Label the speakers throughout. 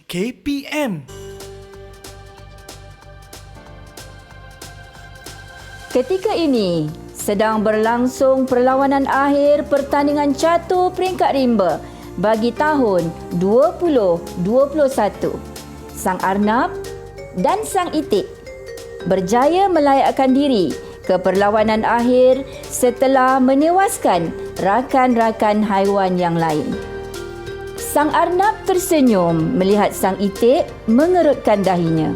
Speaker 1: KPM.
Speaker 2: Ketika ini sedang berlangsung perlawanan akhir pertandingan catur peringkat rimba bagi tahun 2021. Sang Arnab dan Sang Itik berjaya melayakkan diri ke perlawanan akhir setelah menewaskan rakan-rakan haiwan yang lain. Sang Arnab tersenyum melihat Sang Itik mengerutkan dahinya.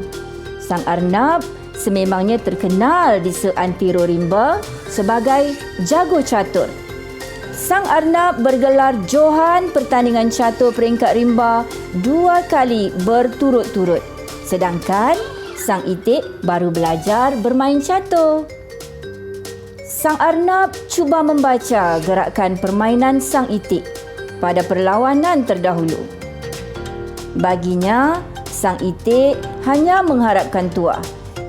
Speaker 2: Sang Arnab sememangnya terkenal di seantero rimba sebagai jago catur. Sang Arnab bergelar johan pertandingan catur peringkat rimba 2 kali berturut-turut. Sedangkan Sang Itik baru belajar bermain catur. Sang Arnab cuba membaca gerakan permainan Sang Itik pada perlawanan terdahulu. Baginya, Sang Itik hanya mengharapkan tuah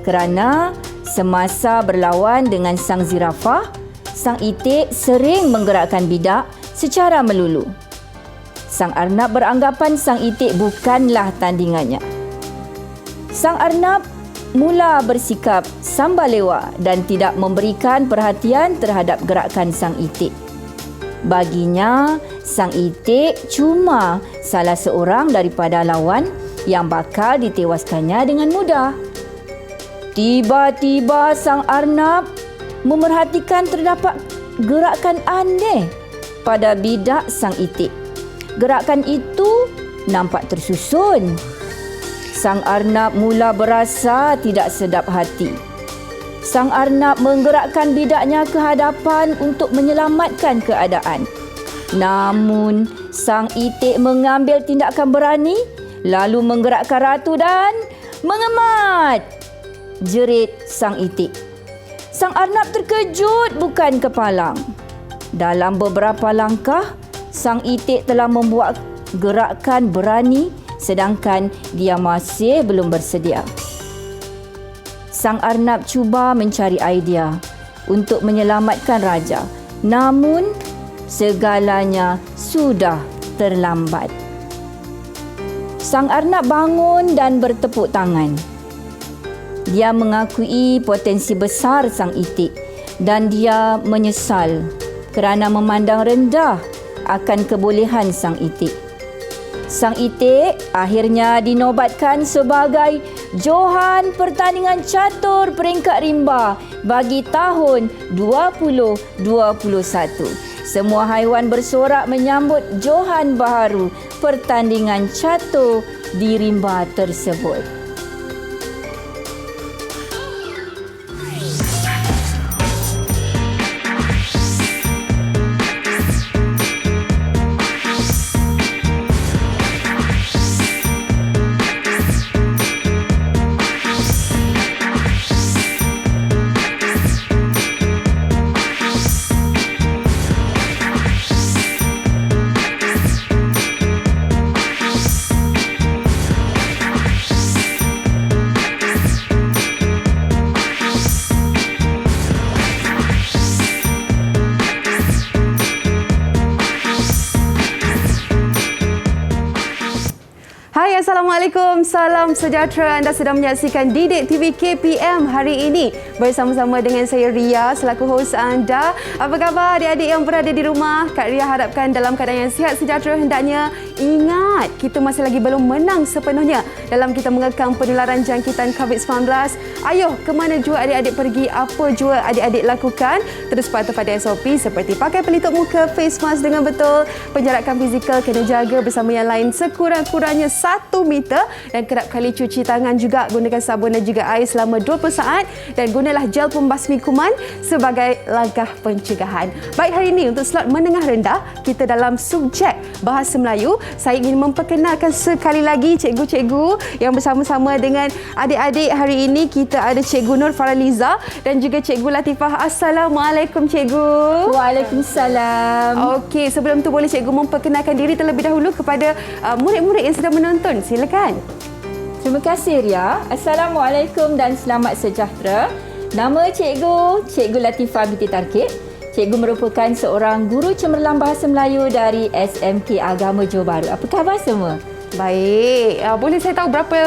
Speaker 2: kerana semasa berlawan dengan Sang Zirafah, Sang Itik sering menggerakkan bidak secara melulu. Sang Arnab beranggapan Sang Itik bukanlah tandingannya. Sang Arnab mula bersikap sambalewa dan tidak memberikan perhatian terhadap gerakan Sang Itik. Baginya, Sang Itik cuma salah seorang daripada lawan yang bakal ditewaskannya dengan mudah. Tiba-tiba Sang Arnab memerhatikan terdapat gerakan aneh pada bidak Sang Itik. Gerakan itu nampak tersusun. Sang Arnab mula berasa tidak sedap hati. Sang Arnab menggerakkan bidaknya ke hadapan untuk menyelamatkan keadaan. Namun, Sang Itik mengambil tindakan berani, lalu menggerakkan ratu dan mengemat, jerit Sang Itik. Sang Arnab terkejut bukan kepalang. Dalam beberapa langkah, Sang Itik telah membuat gerakan berani sedangkan dia masih belum bersedia. Sang Arnab cuba mencari idea untuk menyelamatkan raja. Namun, segalanya sudah terlambat. Sang Arnab bangun dan bertepuk tangan. Dia mengakui potensi besar Sang Itik dan dia menyesal kerana memandang rendah akan kebolehan Sang Itik. Sang Itik akhirnya dinobatkan sebagai johan pertandingan catur peringkat rimba bagi tahun 2021. Semua haiwan bersorak menyambut johan baharu pertandingan catur di rimba tersebut.
Speaker 3: Assalamualaikum, salam sejahtera. Anda sedang menyaksikan Didik TV KPM hari ini bersama-sama dengan saya Ria selaku hos anda. Apa khabar adik-adik yang berada di rumah? Kak Ria harapkan dalam keadaan yang sihat sejahtera hendaknya. Ingat, kita masih lagi belum menang sepenuhnya dalam kita mengekang penularan jangkitan COVID-19. Ayo, ke mana jua adik-adik pergi? Apa jua adik-adik lakukan? Terus patuh pada SOP seperti pakai pelitup muka, face mask dengan betul, penjarakan fizikal kena jaga bersama yang lain sekurang-kurangnya 1 meter dan kerap kali cuci tangan juga, gunakan sabun dan juga air selama 20 saat dan gunalah gel pembasmi kuman sebagai langkah pencegahan. Baik, hari ini untuk slot menengah rendah kita dalam subjek Bahasa Melayu. Saya ingin memperkenalkan sekali lagi cikgu-cikgu yang bersama-sama dengan adik-adik hari ini. Kita ada Cikgu Nur Faraliza dan juga Cikgu Latifah. Assalamualaikum Cikgu.
Speaker 2: Waalaikumsalam.
Speaker 3: Okey, sebelum tu boleh Cikgu memperkenalkan diri terlebih dahulu kepada murid-murid yang sedang menonton. Silakan.
Speaker 2: Terima kasih Ria. Assalamualaikum dan selamat sejahtera. Nama Cikgu Latifah binti Tarkib. Cikgu merupakan seorang guru cemerlang Bahasa Melayu dari SMK Agama Johor Bahru. Apa khabar semua?
Speaker 3: Baik. Boleh saya tahu berapa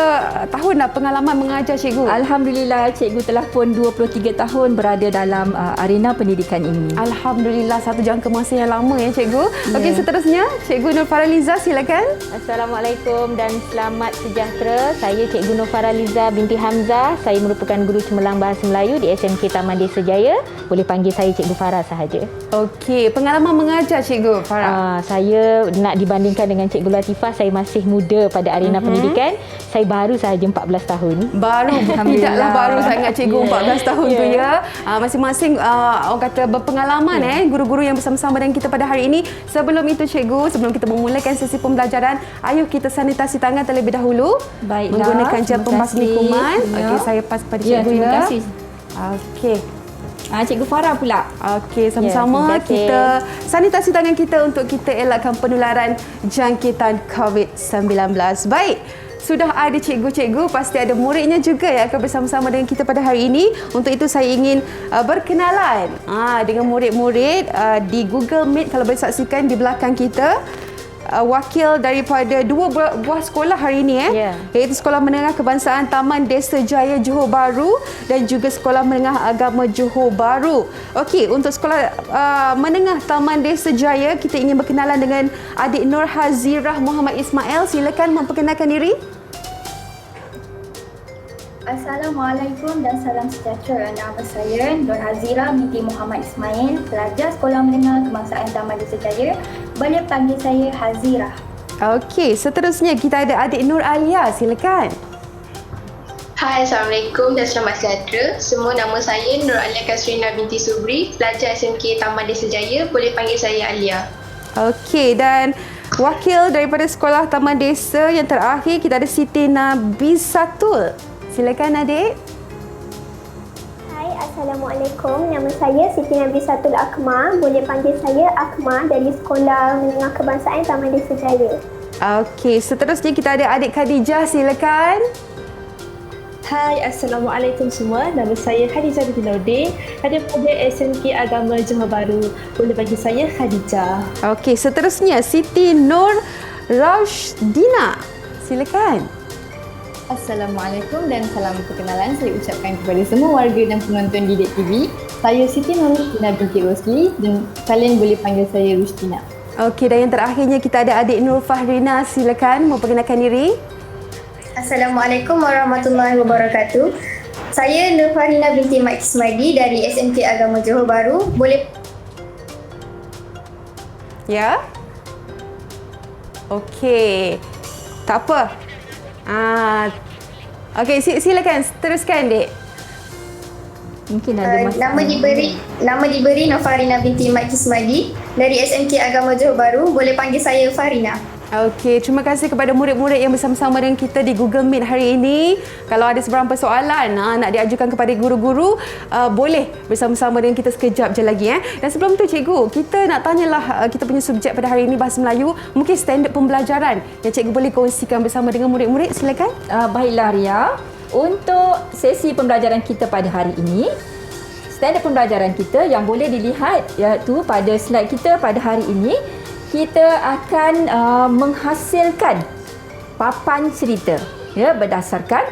Speaker 3: tahun dah pengalaman mengajar cikgu?
Speaker 2: Alhamdulillah, cikgu telah pun 23 tahun berada dalam arena pendidikan ini.
Speaker 3: Alhamdulillah, satu jangka masa yang lama ya cikgu.
Speaker 2: Ya.
Speaker 3: Okey, seterusnya Cikgu Nur Faraliza, silakan.
Speaker 1: Assalamualaikum dan selamat sejahtera. Saya Cikgu Nur Faraliza binti Hamzah. Saya merupakan guru cemerlang Bahasa Melayu di SMK Taman Desa Jaya. Boleh panggil saya Cikgu Farah sahaja.
Speaker 3: Okey, pengalaman mengajar Cikgu Farah.
Speaker 1: Saya nak dibandingkan dengan Cikgu Latifah, saya masih muda pada arena pendidikan. Saya baru sahaja 14 tahun.
Speaker 3: Baru, tidaklah baru sangat cikgu, 14 tahun tu ya. Masing-masing orang kata berpengalaman guru-guru yang bersama-sama dengan kita pada hari ini. Sebelum itu cikgu, sebelum kita memulakan sesi pembelajaran, ayo kita sanitasi tangan terlebih dahulu.
Speaker 2: Baiklah,
Speaker 3: menggunakan gel pembasmi kuman. Okey, saya pas pada cikgu
Speaker 2: terima
Speaker 3: ya.
Speaker 2: kasih.
Speaker 3: Okey.
Speaker 2: Cikgu Farah pula.
Speaker 3: Okey, sama-sama
Speaker 1: terima kasih.
Speaker 3: kita sanitasi tangan kita untuk kita elakkan penularan jangkitan COVID-19. Baik, sudah ada cikgu-cikgu, pasti ada muridnya juga yang akan bersama-sama dengan kita pada hari ini. Untuk itu saya ingin berkenalan dengan murid-murid di Google Meet. Kalau boleh saksikan di belakang kita. Wakil daripada dua buah sekolah hari ini iaitu Sekolah Menengah Kebangsaan Taman Desa Jaya Johor Bahru dan juga Sekolah Menengah Agama Johor Bahru. Okey, untuk Sekolah Menengah Taman Desa Jaya, kita ingin berkenalan dengan adik Nur Hazirah Muhammad Ismail. Silakan memperkenalkan diri.
Speaker 4: Assalamualaikum dan salam sejahtera. Nama saya Nur Hazirah binti Muhammad Ismail, pelajar Sekolah Menengah Kebangsaan Taman Desa Jaya. Boleh panggil saya Hazirah.
Speaker 3: Okey, seterusnya kita ada adik Nur Alia. Silakan.
Speaker 5: Hai, Assalamualaikum dan selamat sejahtera. Semua, nama saya Nur Alia Kasrina binti Subri, pelajar SMK Taman Desa Jaya. Boleh panggil saya Alia.
Speaker 3: Okey, dan wakil daripada Sekolah Taman Desa yang terakhir, kita ada Siti Nabisatul. Silakan adik.
Speaker 6: Hai, Assalamualaikum. Nama saya Siti Nabisatul Akmal. Boleh panggil saya Akmal dari Sekolah Menengah Kebangsaan Taman Desa Jaya.
Speaker 3: Okey, seterusnya kita ada adik Khadijah. Silakan.
Speaker 7: Hai, Assalamualaikum semua. Nama saya Khadijah binti Nordin, daripada SMK Agama Johor Bahru. Boleh panggil saya Khadijah.
Speaker 3: Okey, seterusnya Siti Nur Rashdina. Silakan.
Speaker 8: Assalamualaikum dan salam perkenalan saya ucapkan kepada semua warga dan penonton Didik TV. Saya Siti Nurhazina binti Rosli dan kalian boleh panggil saya Rustina.
Speaker 3: Okey, dan yang terakhirnya kita ada adik Nur Fahrina. Silakan memperkenalkan diri.
Speaker 4: Assalamualaikum warahmatullahi wabarakatuh. Saya Nur Farina binti Mak Ismaili dari SMK Agama Johor Bahru. Boleh
Speaker 3: Ya. Okey. Tak apa. Okey, silakan teruskan, Dek.
Speaker 2: Mungkin ada masalah.
Speaker 4: nama diberi Nur Farina binti Mak Ismaili dari SMK Agama Johor Bahru. Boleh panggil saya Farina.
Speaker 3: Okey, terima kasih kepada murid-murid yang bersama-sama dengan kita di Google Meet hari ini. Kalau ada sebarang persoalan nak diajukan kepada guru-guru, boleh bersama-sama dengan kita sekejap je lagi. Dan sebelum tu cikgu, kita nak tanyalah kita punya subjek pada hari ini Bahasa Melayu. Mungkin standard pembelajaran yang cikgu boleh kongsikan bersama dengan murid-murid. Silakan.
Speaker 2: Baiklah Ria, untuk sesi pembelajaran kita pada hari ini, standard pembelajaran kita yang boleh dilihat iaitu pada slide kita pada hari ini, kita akan menghasilkan papan cerita berdasarkan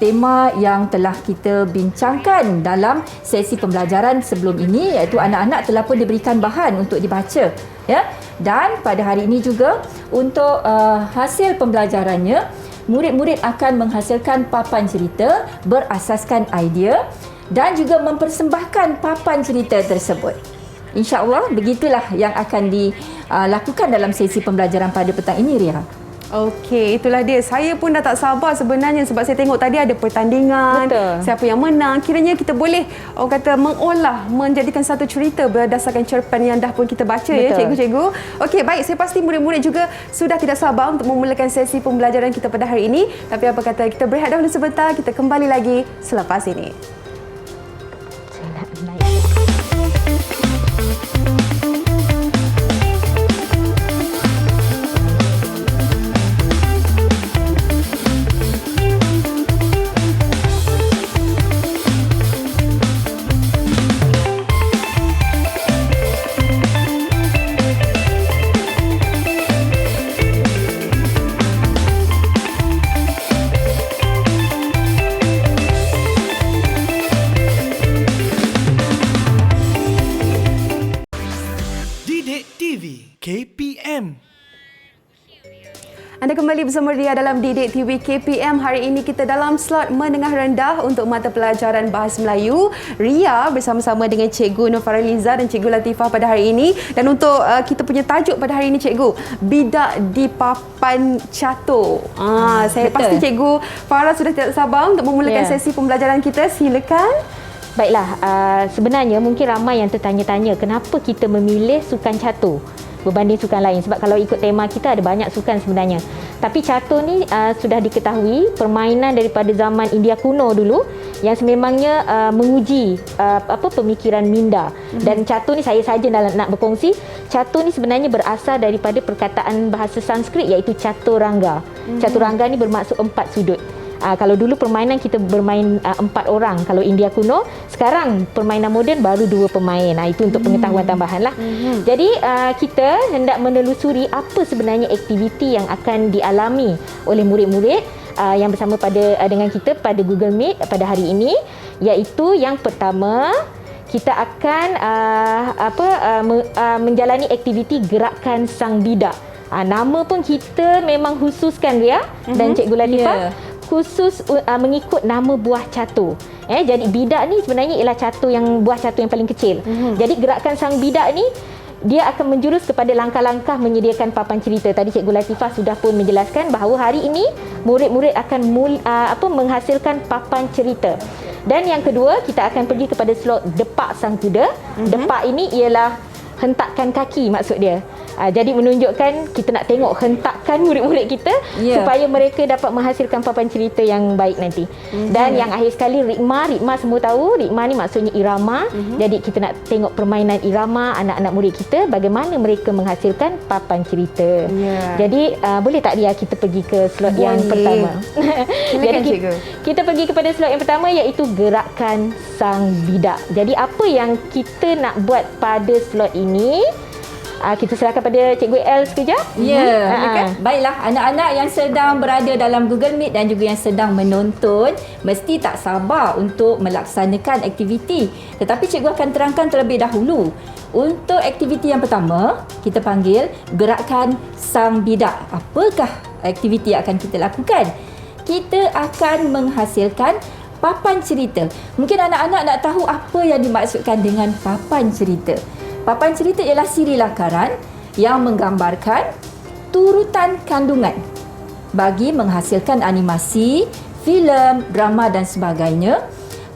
Speaker 2: tema yang telah kita bincangkan dalam sesi pembelajaran sebelum ini, iaitu anak-anak telah pun diberikan bahan untuk dibaca dan pada hari ini juga untuk hasil pembelajarannya, murid-murid akan menghasilkan papan cerita berasaskan idea dan juga mempersembahkan papan cerita tersebut. InsyaAllah begitulah yang akan dilakukan dalam sesi pembelajaran pada petang ini, Ria.
Speaker 3: Okey, itulah dia. Saya pun dah tak sabar sebenarnya sebab saya tengok tadi ada pertandingan.
Speaker 1: Betul.
Speaker 3: Siapa yang menang. Kiranya kita boleh orang kata mengolah, menjadikan satu cerita berdasarkan cerpen yang dah pun kita baca. Ya cikgu-cikgu. Okey, baik. Saya pasti murid-murid juga sudah tidak sabar untuk memulakan sesi pembelajaran kita pada hari ini. Tapi apa kata kita berehat dahulu sebentar, kita kembali lagi selepas ini.
Speaker 9: TV KPM.
Speaker 3: Anda kembali bersama Ria dalam Didik TV KPM. Hari ini kita dalam slot menengah rendah untuk mata pelajaran Bahasa Melayu. Ria bersama-sama dengan Cikgu Nur Faraliza dan Cikgu Latifah pada hari ini. Dan untuk kita punya tajuk pada hari ini, Cikgu, bidak di papan catur. Saya
Speaker 1: betul.
Speaker 3: pasti Cikgu Farah sudah tidak sabar untuk memulakan sesi pembelajaran kita. Silakan.
Speaker 1: Baiklah, sebenarnya mungkin ramai yang tertanya-tanya kenapa kita memilih sukan catur berbanding sukan lain. Sebab kalau ikut tema kita ada banyak sukan sebenarnya. Tapi catur ni sudah diketahui permainan daripada zaman India kuno dulu yang sememangnya menguji pemikiran minda. Dan catur ni saya saja nak berkongsi, catur ni sebenarnya berasal daripada perkataan bahasa Sanskrit iaitu caturangga. Caturangga ni bermaksud 4 sudut. Kalau dulu permainan kita bermain 4 orang kalau India kuno, sekarang permainan moden baru 2 pemain. Itu untuk pengetahuan tambahan lah. Jadi kita hendak menelusuri apa sebenarnya aktiviti yang akan dialami oleh murid-murid yang bersama dengan kita pada Google Meet pada hari ini, iaitu yang pertama kita akan menjalani aktiviti gerakan sang bidak. Nama pun kita memang khususkan, Ria dan Cikgu Latifah. Khusus mengikut nama buah catur. Jadi bidak ni sebenarnya ialah catur buah catur yang paling kecil. Jadi gerakan sang bidak ni dia akan menjurus kepada langkah-langkah menyediakan papan cerita. Tadi Cikgu Latifah sudah pun menjelaskan bahawa hari ini murid-murid akan menghasilkan papan cerita. Dan yang kedua, kita akan pergi kepada slot depak sang kuda. Depak ini ialah hentakkan kaki maksud dia. Jadi menunjukkan kita nak tengok hentakan murid-murid kita supaya mereka dapat menghasilkan papan cerita yang baik nanti. Dan yang akhir sekali Rikma semua tahu, Rikma ni maksudnya irama. Jadi kita nak tengok permainan irama anak-anak murid kita, bagaimana mereka menghasilkan papan cerita. Jadi boleh tak Ria kita pergi ke slot yang pertama? Jadi kita pergi kepada slot yang pertama iaitu gerakan sang bidak. Jadi apa yang kita nak buat pada slot ini? Kita serahkan pada Cikgu El sekejap.
Speaker 2: Baiklah, anak-anak yang sedang berada dalam Google Meet dan juga yang sedang menonton mesti tak sabar untuk melaksanakan aktiviti. Tetapi cikgu akan terangkan terlebih dahulu. Untuk aktiviti yang pertama, kita panggil gerakan sang bidak. Apakah aktiviti yang akan kita lakukan? Kita akan menghasilkan papan cerita. Mungkin anak-anak nak tahu apa yang dimaksudkan dengan papan cerita. Papan cerita ialah siri lakaran yang menggambarkan turutan kandungan bagi menghasilkan animasi, filem, drama dan sebagainya.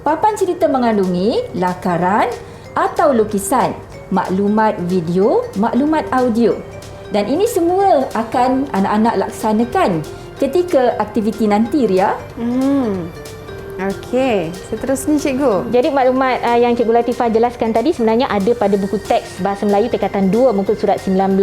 Speaker 2: Papan cerita mengandungi lakaran atau lukisan, maklumat video, maklumat audio. Dan ini semua akan anak-anak laksanakan ketika aktiviti nanti, Ria.
Speaker 3: Okey, seterusnya Cikgu.
Speaker 1: Jadi maklumat yang Cikgu Latifah jelaskan tadi sebenarnya ada pada buku teks Bahasa Melayu tingkatan 2 muka surat 19.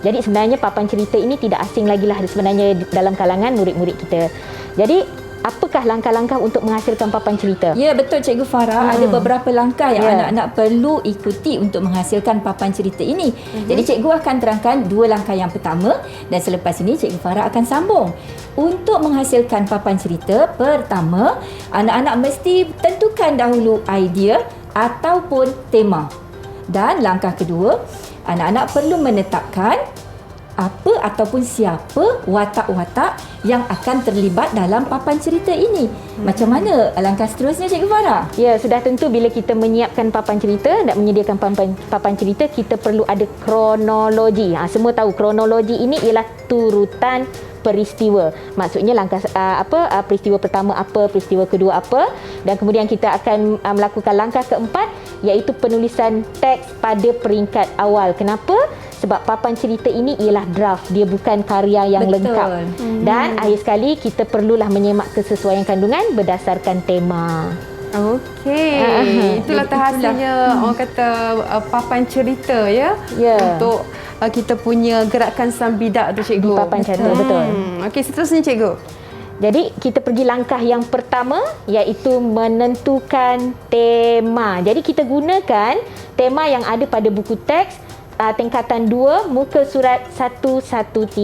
Speaker 1: Jadi sebenarnya papan cerita ini tidak asing lagi lah sebenarnya dalam kalangan murid-murid kita. Jadi apakah langkah-langkah untuk menghasilkan papan cerita?
Speaker 2: Ya, betul Cikgu Farah. Ada beberapa langkah yang anak-anak perlu ikuti untuk menghasilkan papan cerita ini. Jadi cikgu akan terangkan 2 langkah yang pertama dan selepas ini Cikgu Farah akan sambung. Untuk menghasilkan papan cerita, pertama, anak-anak mesti tentukan dahulu idea ataupun tema. Dan langkah kedua, anak-anak perlu menetapkan apa ataupun siapa watak-watak yang akan terlibat dalam papan cerita ini. Macam mana langkah seterusnya Cikgu Farah?
Speaker 1: Ya, sudah tentu bila kita menyiapkan papan cerita dan menyediakan papan cerita, kita perlu ada kronologi. Semua tahu kronologi ini ialah turutan peristiwa. Maksudnya langkah peristiwa pertama apa, peristiwa kedua apa, dan kemudian kita akan melakukan langkah keempat iaitu penulisan teks pada peringkat awal. Kenapa? Sebab papan cerita ini ialah draft, dia bukan karya yang lengkap. Dan akhir sekali kita perlulah menyemak kesesuaian kandungan berdasarkan tema.
Speaker 3: Okey, itulah hasilnya orang kata papan cerita untuk kita punya gerakan sang bidak tu Cikgu.
Speaker 1: Di papan cerita, betul.
Speaker 3: Okey, seterusnya Cikgu.
Speaker 1: Jadi kita pergi langkah yang pertama iaitu menentukan tema. Jadi kita gunakan tema yang ada pada buku teks tingkatan 2 muka surat 113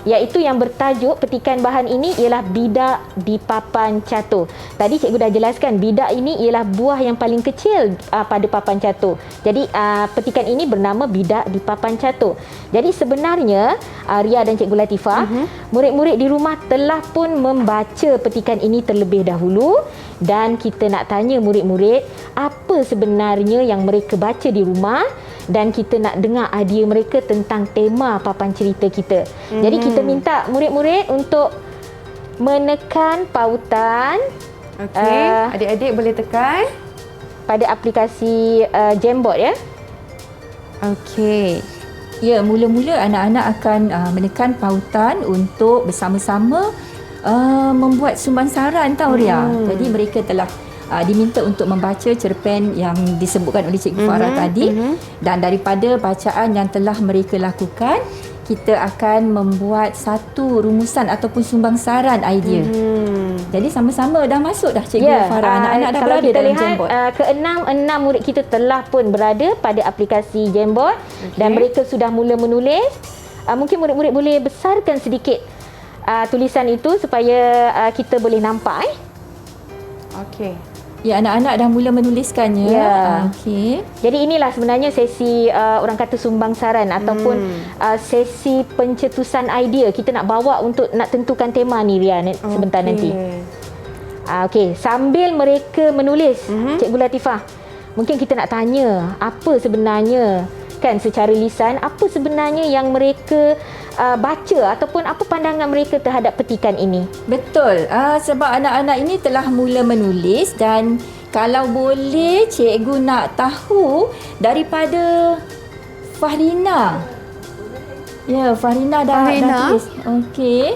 Speaker 1: iaitu yang bertajuk petikan bahan ini ialah bidak di papan catur. Tadi cikgu dah jelaskan bidak ini ialah buah yang paling kecil pada papan catur. Jadi petikan ini bernama bidak di papan catur. Jadi sebenarnya Ria dan Cikgu Latifah, murid-murid di rumah telah pun membaca petikan ini terlebih dahulu dan kita nak tanya murid-murid apa sebenarnya yang mereka baca di rumah dan kita nak dengar idea mereka tentang tema papan cerita kita. Jadi kita minta murid-murid untuk menekan pautan.
Speaker 3: Okey, adik-adik boleh tekan
Speaker 1: pada aplikasi Jamboard ya.
Speaker 3: Okey.
Speaker 2: Ya, mula-mula anak-anak akan menekan pautan untuk bersama-sama membuat sumbansaran tau Ria. Jadi mereka telah diminta untuk membaca cerpen yang disebutkan oleh Cikgu Farah tadi dan daripada bacaan yang telah mereka lakukan, kita akan membuat satu rumusan ataupun sumbansaran idea. Jadi sama-sama dah masuk dah Cikgu Farah. Anak-anak dah
Speaker 1: kalau
Speaker 2: berada
Speaker 1: kita
Speaker 2: dalam
Speaker 1: lihat,
Speaker 2: Jamboard.
Speaker 1: Ke-6 murid kita telah pun berada pada aplikasi Jamboard dan mereka sudah mula menulis. Mungkin murid-murid boleh besarkan sedikit tulisan itu supaya kita boleh nampak.
Speaker 3: Okey.
Speaker 2: Ya, anak-anak dah mula menuliskannya.
Speaker 1: Ya.
Speaker 2: Okey.
Speaker 1: Jadi inilah sebenarnya sesi orang kata sumbangsaran ataupun sesi pencetusan idea. Kita nak bawa untuk nak tentukan tema ni Ria sebentar nanti. Okey, sambil mereka menulis, Cikgu Latifah, mungkin kita nak tanya apa sebenarnya kan secara lisan, apa sebenarnya yang mereka baca ataupun apa pandangan mereka terhadap petikan ini.
Speaker 2: Betul. Sebab anak-anak ini telah mula menulis dan kalau boleh cikgu nak tahu daripada Fahrina. Ya, Fahrina dah tulis. Okey.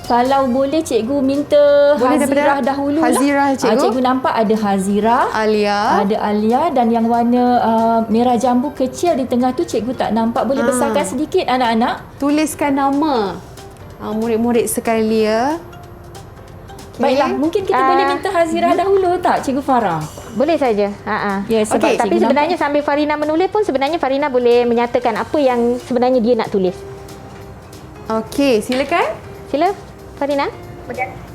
Speaker 2: Kalau boleh cikgu minta Hazirah dahulu.
Speaker 3: Hazirah cikgu.
Speaker 2: Cikgu nampak ada Hazirah,
Speaker 3: Alia.
Speaker 2: ada Alia dan yang warna merah jambu kecil di tengah tu cikgu tak nampak. Boleh besarkan sedikit anak-anak?
Speaker 3: Tuliskan nama murid-murid sekali ya.
Speaker 2: Baiklah, mungkin kita boleh minta Hazirah dahulu tak Cikgu Farah?
Speaker 1: Boleh saja.
Speaker 2: Ya, sebab
Speaker 1: Tapi sebenarnya sambil Farina menulis pun sebenarnya Farina boleh menyatakan apa yang sebenarnya dia nak tulis.
Speaker 3: Okey, silakan.
Speaker 1: Sila Farina.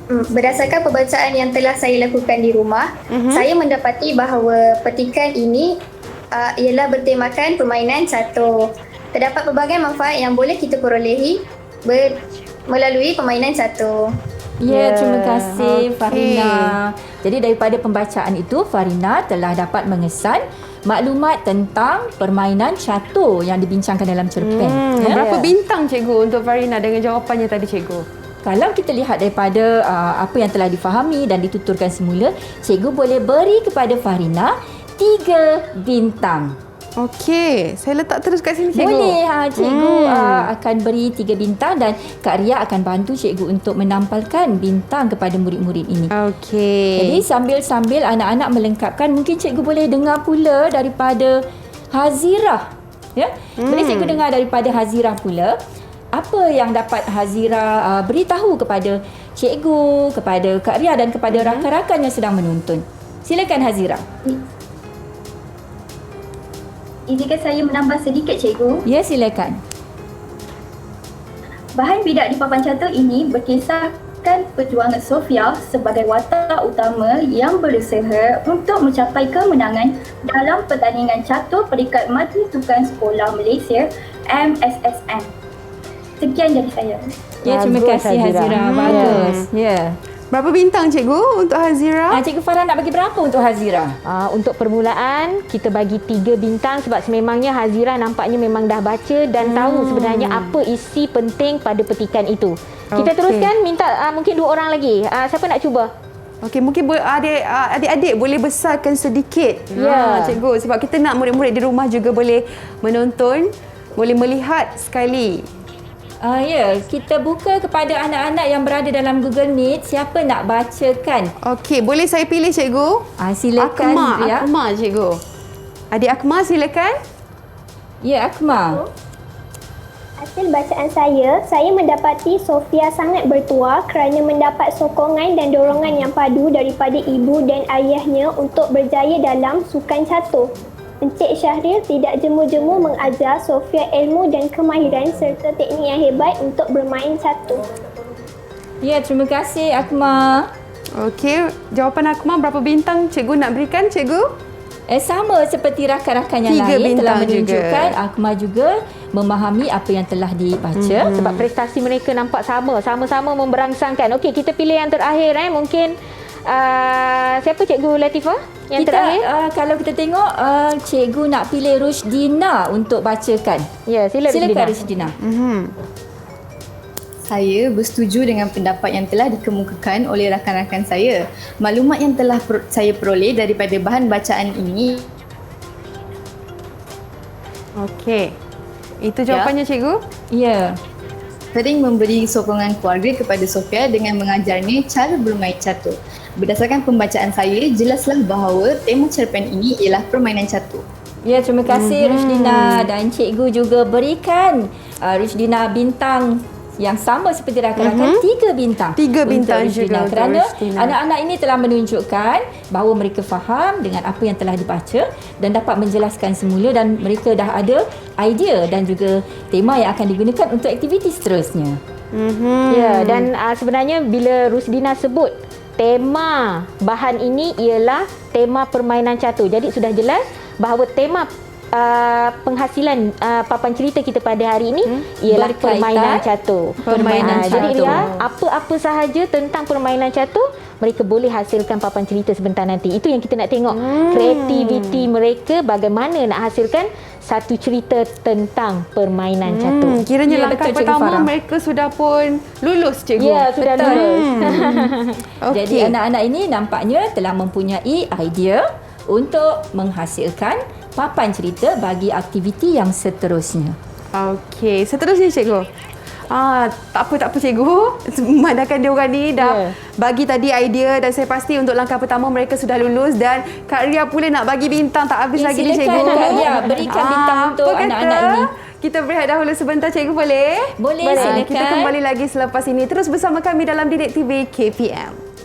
Speaker 4: Berdasarkan pembacaan yang telah saya lakukan di rumah, saya mendapati bahawa petikan ini ialah bertemakan permainan catur. Terdapat pelbagai manfaat yang boleh kita perolehi melalui permainan catur.
Speaker 2: Ya, terima kasih Farina. Jadi daripada pembacaan itu, Farina telah dapat mengesan maklumat tentang permainan catur yang dibincangkan dalam cerpen.
Speaker 3: Berapa bintang cikgu untuk Farina dengan jawapannya tadi cikgu?
Speaker 2: Kalau kita lihat daripada apa yang telah difahami dan dituturkan semula, cikgu boleh beri kepada Farina 3 bintang.
Speaker 3: Okey, saya letak terus kat sini cikgu.
Speaker 2: Boleh, cikgu akan beri 3 bintang dan Kak Ria akan bantu cikgu untuk menampalkan bintang kepada murid-murid ini.
Speaker 3: Okey.
Speaker 2: Jadi sambil-sambil anak-anak melengkapkan, mungkin cikgu boleh dengar pula daripada Hazirah. Ya? Boleh cikgu dengar daripada Hazirah pula. Apa yang dapat Hazirah beritahu kepada cikgu, kepada Kak Ria dan kepada rakan-rakan yang sedang menonton. Silakan Hazirah.
Speaker 4: Izinkan saya menambah sedikit cikgu.
Speaker 2: Ya, silakan.
Speaker 4: Bahan bidak di papan catur ini berkisahkan perjuangan Sofia sebagai watak utama yang berusaha untuk mencapai kemenangan dalam pertandingan catur peringkat Majlis Sukan Sekolah Malaysia MSSM. Sekian dari saya.
Speaker 2: Ya, terima kasih Hazirah. Bagus. Ya.
Speaker 3: Berapa bintang cikgu untuk Hazirah?
Speaker 2: Cikgu Farah nak bagi berapa untuk Hazirah?
Speaker 1: Untuk permulaan kita bagi 3 bintang sebab sememangnya Hazirah nampaknya memang dah baca dan tahu sebenarnya apa isi penting pada petikan itu. Kita teruskan, minta mungkin 2 orang lagi. Siapa nak cuba?
Speaker 3: Okey, mungkin adik-adik boleh besarkan sedikit.
Speaker 1: Ya,
Speaker 3: cikgu, sebab kita nak murid-murid di rumah juga boleh menonton, boleh melihat sekali.
Speaker 2: Ya, kita buka kepada anak-anak yang berada dalam Google Meet. Siapa nak bacakan?
Speaker 3: Okey, boleh saya pilih cikgu?
Speaker 2: Silakan.
Speaker 3: Akma cikgu. Adik Akma silakan.
Speaker 2: Ya, Akma.
Speaker 6: Hasil bacaan saya mendapati Sofia sangat bertuah kerana mendapat sokongan dan dorongan yang padu daripada ibu dan ayahnya untuk berjaya dalam sukan catur. Encik Syahril tidak jemu-jemu mengajar Sofia ilmu dan kemahiran serta teknik yang hebat untuk bermain catur.
Speaker 2: Ya, terima kasih Akmal.
Speaker 3: Okey, jawapan Akmal berapa bintang cikgu nak berikan, cikgu?
Speaker 2: Sama seperti rakan-rakan yang
Speaker 3: 3
Speaker 2: lain telah
Speaker 3: bintang
Speaker 2: menunjukkan
Speaker 3: juga.
Speaker 2: Akmal juga memahami apa yang telah dibaca.
Speaker 1: Sebab prestasi mereka nampak sama-sama memberangsangkan. Okey, kita pilih yang terakhir mungkin siapa Cikgu Latifah yang
Speaker 2: Kita
Speaker 1: terakhir?
Speaker 2: kalau kita tengok cikgu nak pilih Rushdina untuk bacakan.
Speaker 1: Ya,
Speaker 2: Silakan Rushdina.
Speaker 8: Saya bersetuju dengan pendapat yang telah dikemukakan oleh rakan-rakan saya. Maklumat yang telah saya peroleh daripada bahan bacaan ini.
Speaker 3: Okey. Itu jawapannya, cikgu?
Speaker 2: Ya.
Speaker 8: Sering memberi sokongan keluarga kepada Sofia dengan mengajarnya cara bermain catur. Berdasarkan pembacaan saya, jelaslah bahawa tema cerpen ini ialah permainan catur.
Speaker 2: Ya, terima kasih Rushdina, dan cikgu juga berikan Rushdina bintang yang sama seperti rakan-rakan, 3 bintang.
Speaker 3: 3 bintang
Speaker 2: untuk Rushdina,
Speaker 3: juga untuk
Speaker 2: kerana
Speaker 3: Rushdina.
Speaker 2: anak-anak ini telah menunjukkan bahawa mereka faham dengan apa yang telah dibaca dan dapat menjelaskan semula, dan mereka dah ada idea dan juga tema yang akan digunakan untuk aktiviti seterusnya.
Speaker 1: Ya, dan sebenarnya bila Rushdina sebut tema bahan ini ialah tema permainan catur. Jadi sudah jelas bahawa tema penghasilan papan cerita kita pada hari ini ialah
Speaker 2: berkaitan
Speaker 1: permainan catur.
Speaker 2: permainan
Speaker 1: Jadi
Speaker 2: catur.
Speaker 1: Ria, apa-apa sahaja tentang permainan catur mereka boleh hasilkan papan cerita sebentar nanti. Itu yang kita nak tengok. Kreativiti mereka bagaimana nak hasilkan satu cerita tentang permainan catur.
Speaker 3: Kiranya
Speaker 2: Ya,
Speaker 3: langkah
Speaker 2: betul, Cikgu
Speaker 3: pertama
Speaker 2: Farah.
Speaker 3: mereka sudah pun lulus, cikgu.
Speaker 1: Ya, sudah
Speaker 2: Betul.
Speaker 1: lulus.
Speaker 2: Jadi anak-anak ini nampaknya telah mempunyai idea untuk menghasilkan papan cerita bagi aktiviti yang seterusnya.
Speaker 3: Okey, seterusnya cikgu. Tak apa cikgu. Memandangkan dia orang ni dah bagi tadi idea, dan saya pasti untuk langkah pertama mereka sudah lulus, dan Kak Ria pula nak bagi bintang tak habis lagi ni,
Speaker 2: Silakan
Speaker 3: cikgu.
Speaker 2: Kak Ria, berikan bintang untuk
Speaker 3: apa kata?
Speaker 2: anak-anak ini.
Speaker 3: Kita berehat dahulu sebentar, cikgu, boleh?
Speaker 2: Boleh, silakan.
Speaker 3: Kita kembali lagi selepas ini. Terus bersama kami dalam Didik TV KPM.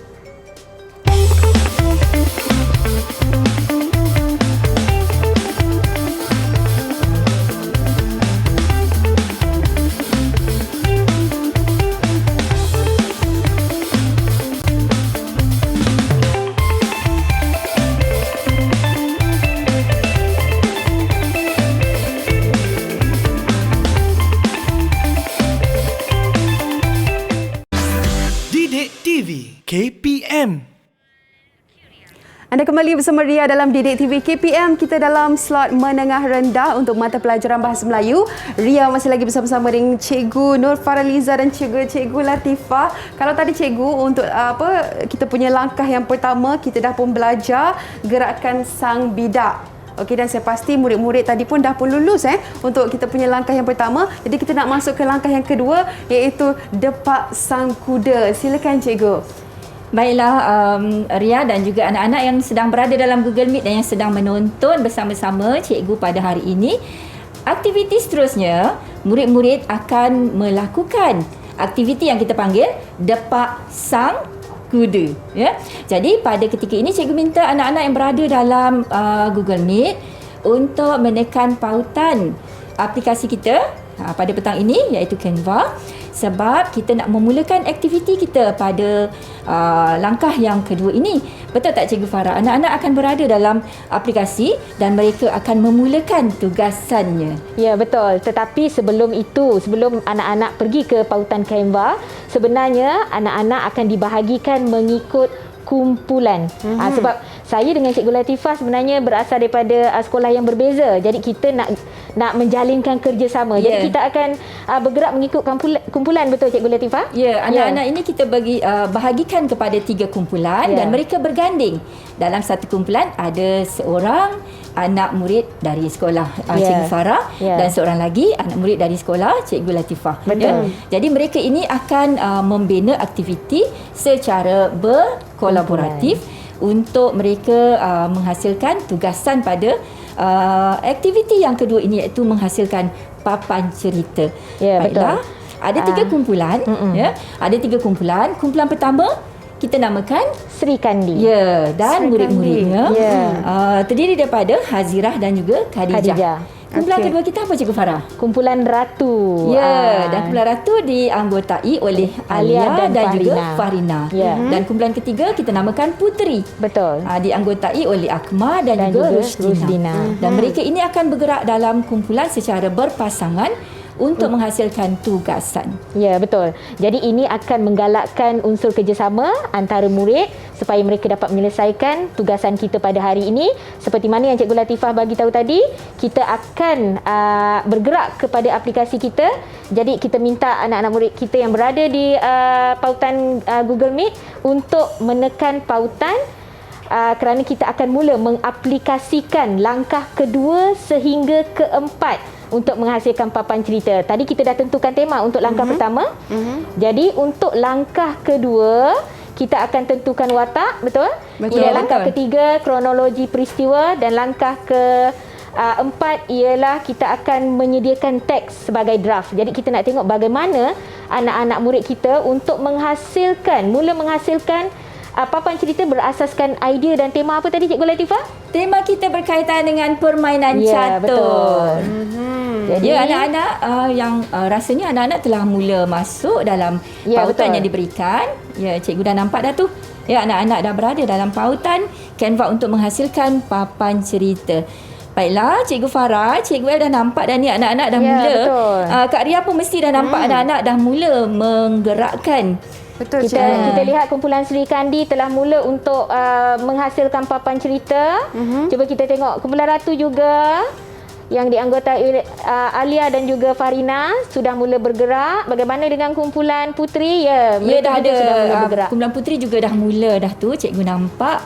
Speaker 9: Didik TV KPM.
Speaker 3: Anda kembali bersama Ria dalam Didik TV KPM. Kita dalam slot menengah rendah untuk mata pelajaran Bahasa Melayu. Ria masih lagi bersama-sama dengan Cikgu Nur Faraliza dan Cikgu Latifah. Kalau tadi cikgu untuk kita punya langkah yang pertama, kita dah pun belajar gerakan sang bidak. Okey, dan saya pasti murid-murid tadi pun dah pun lulus untuk kita punya langkah yang pertama. Jadi kita nak masuk ke langkah yang kedua, iaitu depak sang kuda. Silakan cikgu.
Speaker 2: Baiklah Ria dan juga anak-anak yang sedang berada dalam Google Meet dan yang sedang menonton bersama-sama cikgu pada hari ini. Aktiviti seterusnya, murid-murid akan melakukan aktiviti yang kita panggil depak sang kuda. Ya. Jadi pada ketika ini cikgu minta anak-anak yang berada dalam Google Meet untuk menekan pautan aplikasi kita pada petang ini, iaitu Canva, sebab kita nak memulakan aktiviti kita pada langkah yang kedua ini. Betul tak Cikgu Farah? Anak-anak akan berada dalam aplikasi dan mereka akan memulakan tugasannya.
Speaker 1: Ya, betul. Tetapi sebelum itu, sebelum anak-anak pergi ke pautan Canva, sebenarnya anak-anak akan dibahagikan mengikut kumpulan. Sebab saya dengan Cikgu Latifah sebenarnya berasal daripada sekolah yang berbeza. Jadi kita nak menjalinkan kerjasama. Jadi kita akan bergerak mengikut kumpulan, betul Cikgu Latifah?
Speaker 2: Ya, anak-anak ini kita bahagikan kepada 3 kumpulan dan mereka berganding. Dalam satu kumpulan ada seorang anak murid dari sekolah Cikgu Farah dan seorang lagi anak murid dari sekolah Cikgu Latifah.
Speaker 1: Betul.
Speaker 2: Jadi mereka ini akan membina aktiviti secara berkolaboratif untuk mereka menghasilkan tugasan pada aktiviti yang kedua ini, iaitu menghasilkan papan cerita.
Speaker 1: Ya, betul.
Speaker 2: Baiklah, ada 3 kumpulan. Ya, ada 3 kumpulan. Kumpulan pertama kita namakan
Speaker 1: Sri Kandi.
Speaker 2: ya, dan
Speaker 3: Sri
Speaker 2: murid-muridnya
Speaker 3: Kandi.
Speaker 1: Ya.
Speaker 2: terdiri daripada Hazirah dan juga Khadijah.
Speaker 1: Khadijah.
Speaker 2: Kumpulan
Speaker 3: Okey.
Speaker 2: kedua kita apa Cikgu Farah?
Speaker 1: Kumpulan Ratu.
Speaker 2: Ya, dan kumpulan Ratu dianggotai oleh Alia dan juga Farina.
Speaker 1: Ya.
Speaker 2: Dan kumpulan ketiga kita namakan Puteri.
Speaker 1: Betul.
Speaker 2: Dianggotai oleh Akmal dan juga Rusdina. Dan mereka ini akan bergerak dalam kumpulan secara berpasangan untuk menghasilkan tugasan.
Speaker 1: Ya, betul. Jadi ini akan menggalakkan unsur kerjasama antara murid supaya mereka dapat menyelesaikan tugasan kita pada hari ini. Seperti mana yang Cikgu Latifah bagi tahu tadi, kita akan bergerak kepada aplikasi kita. Jadi kita minta anak-anak murid kita yang berada di pautan Google Meet untuk menekan pautan kerana kita akan mula mengaplikasikan langkah kedua sehingga keempat untuk menghasilkan papan cerita. Tadi kita dah tentukan tema untuk langkah pertama. Jadi untuk langkah kedua, kita akan tentukan watak, betul?
Speaker 2: Betul.
Speaker 1: Langkah ketiga, kronologi peristiwa, dan langkah keempat ialah kita akan menyediakan teks sebagai draft. Jadi kita nak tengok bagaimana anak-anak murid kita untuk mula menghasilkan papan cerita berasaskan idea dan tema apa tadi Cikgu Latifah?
Speaker 2: Tema kita berkaitan dengan permainan
Speaker 1: Ya,
Speaker 2: catur.
Speaker 1: betul.
Speaker 2: Jadi anak-anak yang rasanya anak-anak telah mula masuk dalam pautan
Speaker 1: betul.
Speaker 2: yang diberikan. Ya, cikgu dah nampak dah tu. Ya, anak-anak dah berada dalam pautan Canva untuk menghasilkan papan cerita. Baiklah, Cikgu Farah, Cikgu El dah nampak dah ni anak-anak dah mula.
Speaker 1: Betul.
Speaker 2: Kak Ria pun mesti dah nampak anak-anak dah mula menggerakkan.
Speaker 3: Betul,
Speaker 1: Kita lihat kumpulan Sri Kandi telah mula untuk menghasilkan papan cerita. Cuba kita tengok kumpulan Ratu juga yang dianggotai oleh Alia dan juga Farina sudah mula bergerak. Bagaimana dengan kumpulan Puteri? Ya,
Speaker 2: Ya, dah ada.
Speaker 1: sudah mula bergerak.
Speaker 2: Kumpulan Puteri juga dah mula dah tu, cikgu nampak.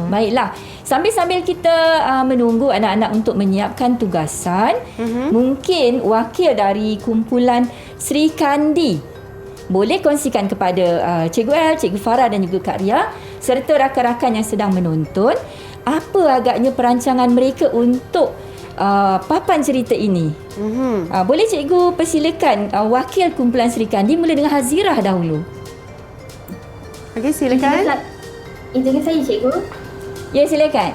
Speaker 2: Baiklah. Sambil-sambil kita menunggu anak-anak untuk menyiapkan tugasan, mungkin wakil dari kumpulan Sri Kandi boleh kongsikan kepada Cikgu El, Cikgu Farah dan juga Kak Ria serta rakan-rakan yang sedang menonton apa agaknya perancangan mereka untuk papan cerita ini. Boleh cikgu persilakan wakil kumpulan Sri Kandi mula dengan Hazirah dahulu.
Speaker 3: Okey, silakan.
Speaker 4: Izinkan saya, Cikgu.
Speaker 2: Ya, silakan.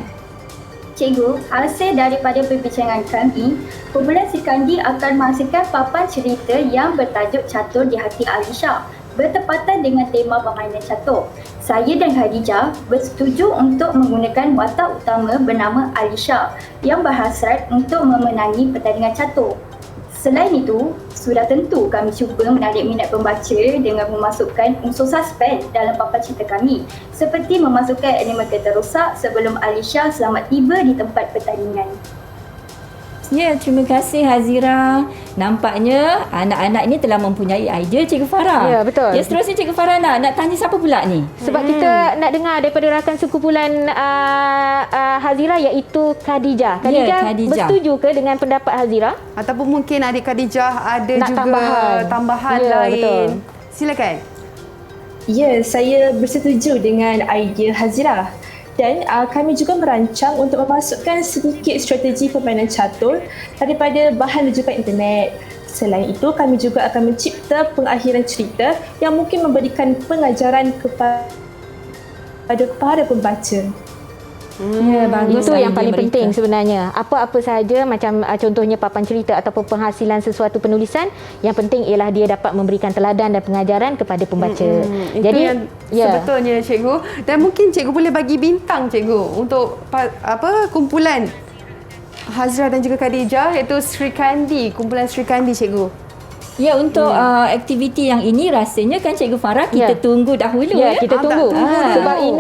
Speaker 4: Cikgu, hasil daripada perbincangan kami, kumpulan Sri Kandi akan menghasilkan papan cerita yang bertajuk Catur di Hati Alisha bertepatan dengan tema permainan catur. Saya dan Khadijah bersetuju untuk menggunakan watak utama bernama Alisha yang berhasrat untuk memenangi pertandingan catur. Selain itu, sudah tentu kami cuba menarik minat pembaca dengan memasukkan unsur suspens dalam papan cerita kami seperti memasukkan elemen kereta rosak sebelum Alisha selamat tiba di tempat pertandingan.
Speaker 2: Ya, terima kasih Hazira. Nampaknya anak-anak ini telah mempunyai idea Cikgu Farah.
Speaker 1: Ya, betul.
Speaker 2: Ya, seterusnya Cikgu Farah nak tanya siapa pula ni?
Speaker 1: Sebab kita nak dengar daripada rakan sekumpulan Hazira iaitu Khadijah. Khadijah bersetuju ke dengan pendapat Hazira?
Speaker 3: Ataupun mungkin adik Khadijah ada
Speaker 1: Nak
Speaker 3: juga tambahan
Speaker 1: Ya,
Speaker 3: lain.
Speaker 1: betul.
Speaker 3: Silakan.
Speaker 7: Ya, saya bersetuju dengan idea Hazirah. Dan kami juga merancang untuk memasukkan sedikit strategi permainan catur daripada bahan rujukan internet. Selain itu, kami juga akan mencipta pengakhiran cerita yang mungkin memberikan pengajaran kepada para pembaca.
Speaker 2: Ya, bagus.
Speaker 1: Itu yang
Speaker 2: idea
Speaker 1: paling
Speaker 2: mereka.
Speaker 1: penting sebenarnya. Apa-apa sahaja macam contohnya papan cerita ataupun penghasilan sesuatu penulisan, yang penting ialah dia dapat memberikan teladan dan pengajaran kepada pembaca.
Speaker 3: Itu
Speaker 1: Jadi
Speaker 3: yang sebetulnya cikgu. Dan mungkin cikgu boleh bagi bintang cikgu untuk kumpulan Hazirah dan juga Khadijah iaitu Sri Kandi, kumpulan Sri Kandi cikgu.
Speaker 2: Ya, untuk aktiviti yang ini rasanya kan Cikgu Farah kita tunggu dahulu
Speaker 1: Ya, kita tunggu.
Speaker 3: tunggu
Speaker 1: Sebab
Speaker 3: dulu.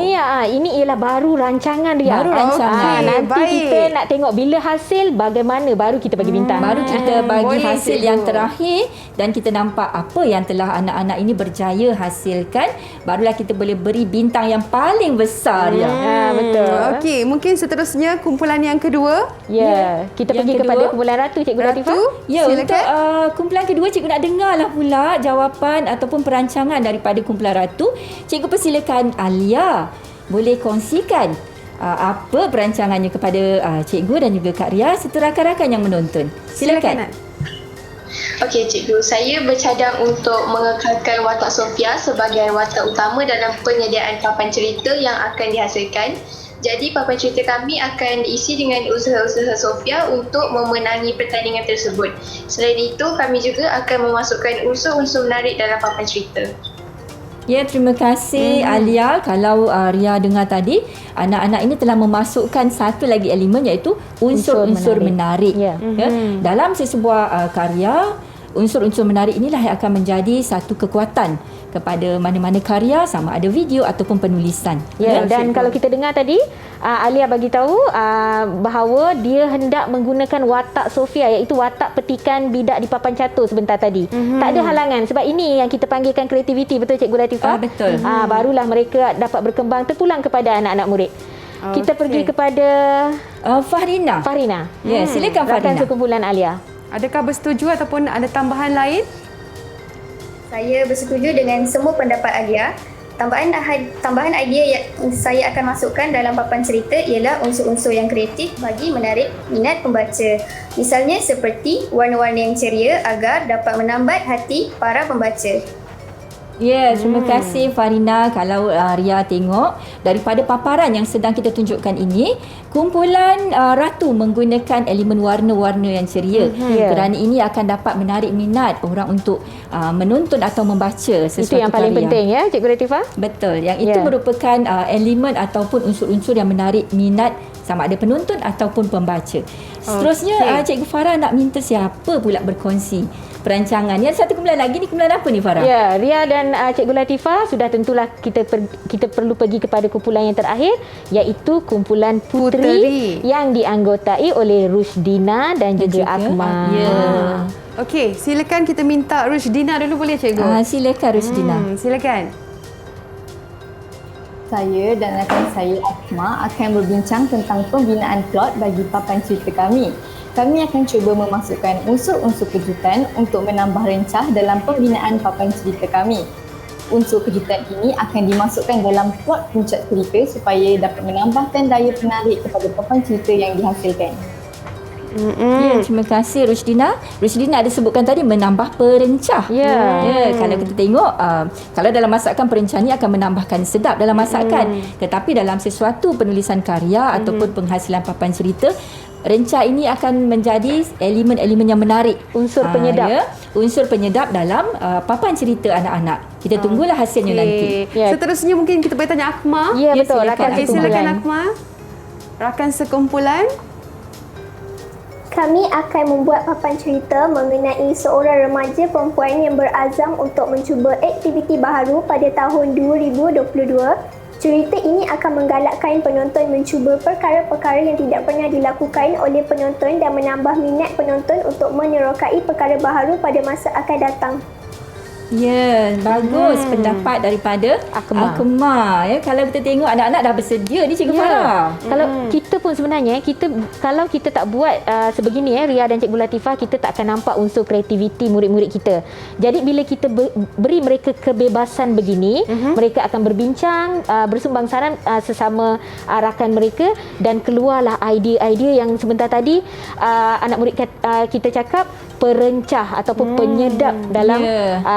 Speaker 1: ini ialah baru rancangan dia.
Speaker 2: Baru rancangan.
Speaker 1: Nanti
Speaker 3: baik.
Speaker 1: kita nak tengok bila hasil bagaimana baru kita bagi bintang.
Speaker 2: Baru kita bagi
Speaker 3: boleh,
Speaker 2: hasil
Speaker 3: cikgu.
Speaker 2: yang terakhir dan kita nampak apa yang telah anak-anak ini berjaya hasilkan. Barulah kita boleh beri bintang yang paling besar. Ya.
Speaker 1: Betul.
Speaker 3: Okey, mungkin seterusnya kumpulan yang kedua.
Speaker 1: Ya, kita
Speaker 2: Yang
Speaker 1: pergi
Speaker 2: kedua,
Speaker 1: kepada kumpulan Ratu, Cikgu Latifah.
Speaker 2: Ya,
Speaker 3: silakan.
Speaker 2: untuk kumpulan kedua cikgu nak dengarlah pula jawapan ataupun perancangan daripada kumpulan Ratu. Cikgu persilakan Alia boleh kongsikan apa perancangannya kepada cikgu dan juga Kak Ria serta rakan-rakan yang menonton. Silakan.
Speaker 3: Nak.
Speaker 5: Okey cikgu, saya bercadang untuk mengekalkan watak Sofia sebagai watak utama dalam penyediaan papan cerita yang akan dihasilkan. Jadi papan cerita kami akan diisi dengan usaha-usaha Sofia untuk memenangi pertandingan tersebut. Selain itu, kami juga akan memasukkan unsur-unsur menarik dalam papan cerita.
Speaker 2: Ya, terima kasih Alia. Kalau Ria dengar tadi, anak-anak ini telah memasukkan satu lagi elemen iaitu unsur-unsur menarik. Ya. Dalam sesebuah karya, unsur-unsur menarik inilah yang akan menjadi satu kekuatan kepada mana-mana karya, sama ada video ataupun penulisan.
Speaker 1: Ya, dan kalau kita dengar tadi, Alia bagi tahu bahawa dia hendak menggunakan watak Sofia, iaitu watak petikan bidak di papan catur sebentar tadi. Tak ada halangan sebab ini yang kita panggilkan kreativiti, betul Cikgu Latifah?
Speaker 2: Betul.
Speaker 1: Barulah mereka dapat berkembang terpulang kepada anak-anak murid. Kita pergi kepada
Speaker 2: Fahrina. Ya, silakan Fahrina.
Speaker 1: Rakan sekumpulan Alia.
Speaker 3: Adakah bersetuju ataupun ada tambahan lain?
Speaker 10: Saya bersetuju dengan semua pendapat Alia. Tambahan idea yang saya akan masukkan dalam papan cerita ialah unsur-unsur yang kreatif bagi menarik minat pembaca. Misalnya seperti warna-warna yang ceria agar dapat menambat hati para pembaca.
Speaker 2: Ya, terima kasih Farina. Kalau Ria tengok daripada paparan yang sedang kita tunjukkan ini, kumpulan Ratu menggunakan elemen warna-warna yang ceria. Kerana ini akan dapat menarik minat orang untuk menonton atau membaca sesuatu
Speaker 1: karya. Itu yang paling penting ya, Cikgu Latifah?
Speaker 2: Betul. Yang itu merupakan elemen ataupun unsur-unsur yang menarik minat sama ada penonton ataupun pembaca. Seterusnya, Cikgu Farah nak minta siapa pula berkongsi perancangan. Yang satu kumpulan lagi ni, kumpulan apa ni Farah?
Speaker 1: Ya, Ria dan Cikgu Latifah sudah tentulah kita perlu pergi kepada kumpulan yang terakhir, iaitu kumpulan Puteri yang dianggotai oleh Rushdina dan juga Akmal.
Speaker 2: Ya.
Speaker 3: Okey, silakan kita minta Rushdina dulu, boleh Cikgu?
Speaker 2: Silakan Rushdina.
Speaker 3: Silakan.
Speaker 8: Saya dan rakan saya Akmal akan berbincang tentang pembinaan plot bagi papan cerita kami. Kami akan cuba memasukkan unsur-unsur kejutan untuk menambah rencah dalam pembinaan papan cerita kami. Unsur kejutan ini akan dimasukkan dalam plot puncak cerita supaya dapat menambahkan daya penarik kepada papan cerita yang dihasilkan.
Speaker 2: Ya, terima kasih Rushdina. Rushdina ada sebutkan tadi menambah perencah. Kalau kita tengok, kalau dalam masakan perencah ni akan menambahkan sedap dalam masakan. Tetapi dalam sesuatu penulisan karya ataupun penghasilan papan cerita, rencah ini akan menjadi elemen-elemen yang menarik.
Speaker 1: Unsur penyedap.
Speaker 2: Unsur penyedap dalam papan cerita anak-anak. Kita tunggulah hasilnya nanti.
Speaker 3: Seterusnya mungkin kita boleh tanya Akmal.
Speaker 1: Ya, betul.
Speaker 3: Silakan Akmal. Rakan sekumpulan.
Speaker 6: Kami akan membuat papan cerita mengenai seorang remaja perempuan yang berazam untuk mencuba aktiviti baharu pada tahun 2022. Cerita ini akan menggalakkan penonton mencuba perkara-perkara yang tidak pernah dilakukan oleh penonton dan menambah minat penonton untuk menerokai perkara baharu pada masa akan datang.
Speaker 2: Ya, bagus pendapat daripada Akmal. Ya, kalau kita tengok anak-anak dah bersedia ni Cikgu Farah.
Speaker 1: Kalau kita pun sebenarnya kalau kita tak buat sebegini Ria dan Cikgu Latifah, kita tak akan nampak unsur kreativiti murid-murid kita. Jadi bila kita beri mereka kebebasan begini, mereka akan berbincang, bersumbang saran sesama rakan mereka dan keluarlah idea-idea yang sebentar tadi anak murid kita cakap perencah ataupun penyedap dalam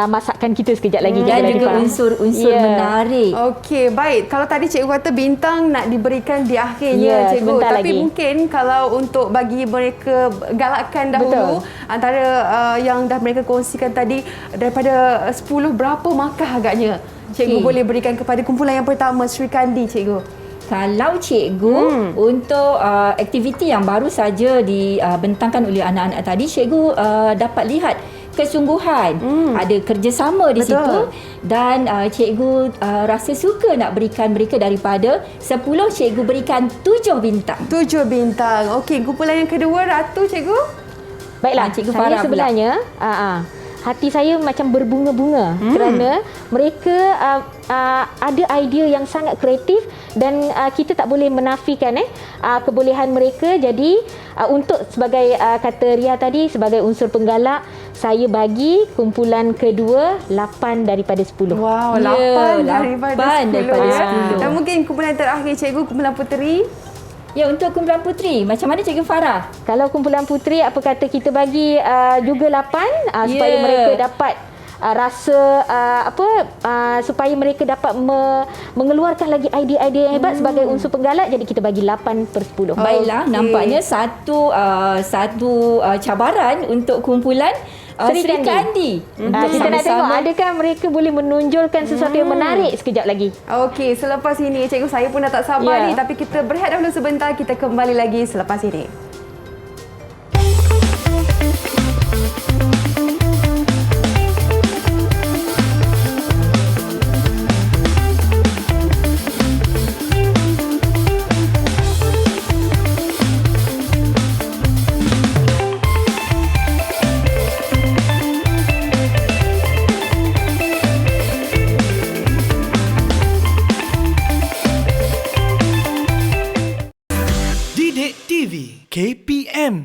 Speaker 1: masakan kita sekejap lagi.
Speaker 2: Dan juga unsur-unsur menarik.
Speaker 3: Okey, baik. Kalau tadi Cikgu kata bintang nak diberikan di akhirnya Cikgu. Tapi mungkin kalau untuk bagi mereka galakkan dahulu antara yang dah mereka kongsikan tadi, daripada 10 berapa markah agaknya Cikgu boleh berikan kepada kumpulan yang pertama, Sri Kandi Cikgu?
Speaker 2: Kalau cikgu untuk aktiviti yang baru saja dibentangkan oleh anak-anak tadi, cikgu dapat lihat kesungguhan, ada kerjasama di situ dan cikgu rasa suka nak berikan mereka daripada 10, cikgu berikan 7 bintang.
Speaker 3: 7 bintang. Okey, kumpulan yang kedua Ratu Cikgu.
Speaker 1: Baiklah, Cikgu Farah sebenarnya hati saya macam berbunga-bunga kerana mereka ada idea yang sangat kreatif dan kita tak boleh menafikan kebolehan mereka. Jadi untuk sebagai kata Ria tadi, sebagai unsur penggalak, saya bagi kumpulan kedua 8 daripada 10.
Speaker 3: Wow, 8 daripada 10.
Speaker 2: Dan
Speaker 3: mungkin kumpulan terakhir Cikgu, kumpulan Puteri.
Speaker 2: Ya, untuk kumpulan putri, macam mana Cikgu Farah?
Speaker 1: Kalau kumpulan putri, apa kata kita bagi juga 8 supaya mereka dapat rasa supaya mereka dapat mengeluarkan lagi idea-idea yang hebat sebagai unsur penggalak. Jadi kita bagi 8/10.
Speaker 2: Baiklah, nampaknya satu cabaran untuk kumpulan Sri Kandi.
Speaker 1: Kita nak tengok adakah mereka boleh menonjolkan sesuatu yang menarik sekejap lagi.
Speaker 3: Okey, selepas ini cikgu saya pun dah tak sabar ni, tapi kita berehat dahulu sebentar, kita kembali lagi selepas ini.
Speaker 9: Didik TV KPM.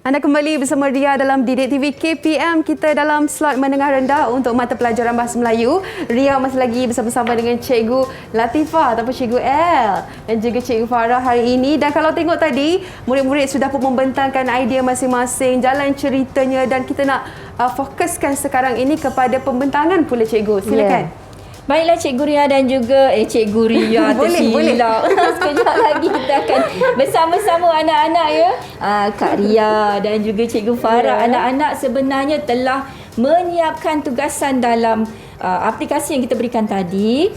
Speaker 3: Anda kembali bersama Ria dalam Didik TV KPM. Kita dalam slot menengah rendah untuk mata pelajaran Bahasa Melayu. Ria masih lagi bersama-sama dengan Cikgu Latifah ataupun Cikgu L dan juga Cikgu Farah hari ini. Dan kalau tengok tadi, murid-murid sudah pun membentangkan idea masing-masing, jalan ceritanya, dan kita nak fokuskan sekarang ini kepada pembentangan pula Cikgu. Silakan.
Speaker 2: Baiklah Cikgu Ria dan juga Cikgu Ria tersilap. Sekejap lagi kita akan bersama-sama anak-anak ya. Kak Ria dan juga Cikgu Farah. Anak-anak sebenarnya telah menyiapkan tugasan dalam aplikasi yang kita berikan tadi.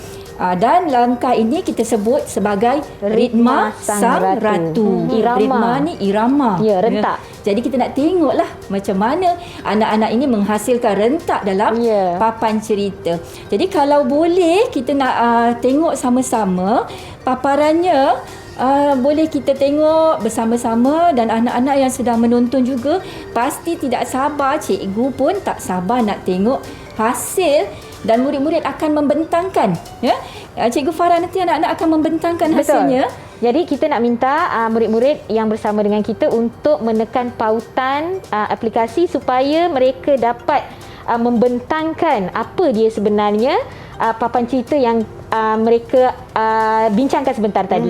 Speaker 2: Dan langkah ini kita sebut sebagai ritma sang ratu.
Speaker 1: Irama.
Speaker 2: Ritma ni irama.
Speaker 1: Ya, rentak.
Speaker 2: Jadi kita nak tengoklah macam mana anak-anak ini menghasilkan rentak dalam papan cerita. Jadi kalau boleh kita nak tengok sama-sama paparannya. Boleh kita tengok bersama-sama, dan anak-anak yang sedang menonton juga pasti tidak sabar. Cikgu pun tak sabar nak tengok hasil, dan murid-murid akan membentangkan. Ya? Cikgu Farah, nanti anak-anak akan membentangkan hasilnya.
Speaker 1: Jadi kita nak minta murid-murid yang bersama dengan kita untuk menekan pautan aplikasi supaya mereka dapat membentangkan apa dia sebenarnya papan cerita yang mereka bincangkan sebentar tadi.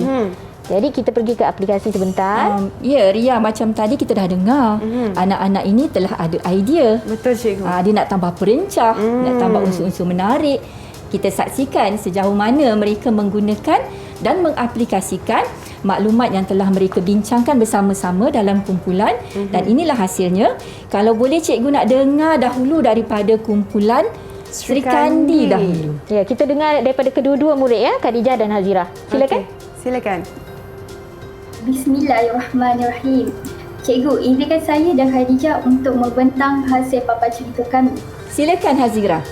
Speaker 1: Jadi kita pergi ke aplikasi sebentar.
Speaker 2: Ya, Ria, macam tadi kita dah dengar anak-anak ini telah ada idea.
Speaker 3: Betul Cikgu.
Speaker 2: Dia nak tambah perencah, nak tambah unsur-unsur menarik. Kita saksikan sejauh mana mereka menggunakan dan mengaplikasikan maklumat yang telah mereka bincangkan bersama-sama dalam kumpulan. Dan inilah hasilnya. Kalau boleh cikgu nak dengar dahulu daripada kumpulan Sri Kandi dahulu.
Speaker 1: Ya, kita dengar daripada kedua-dua murid ya, Khadijah dan Hazirah. Silakan.
Speaker 3: Silakan.
Speaker 4: Bismillahirrahmanirrahim. Cikgu, izinkan saya dan Khadijah untuk membentang hasil papan cerita kami.
Speaker 2: Silakan Hazirah.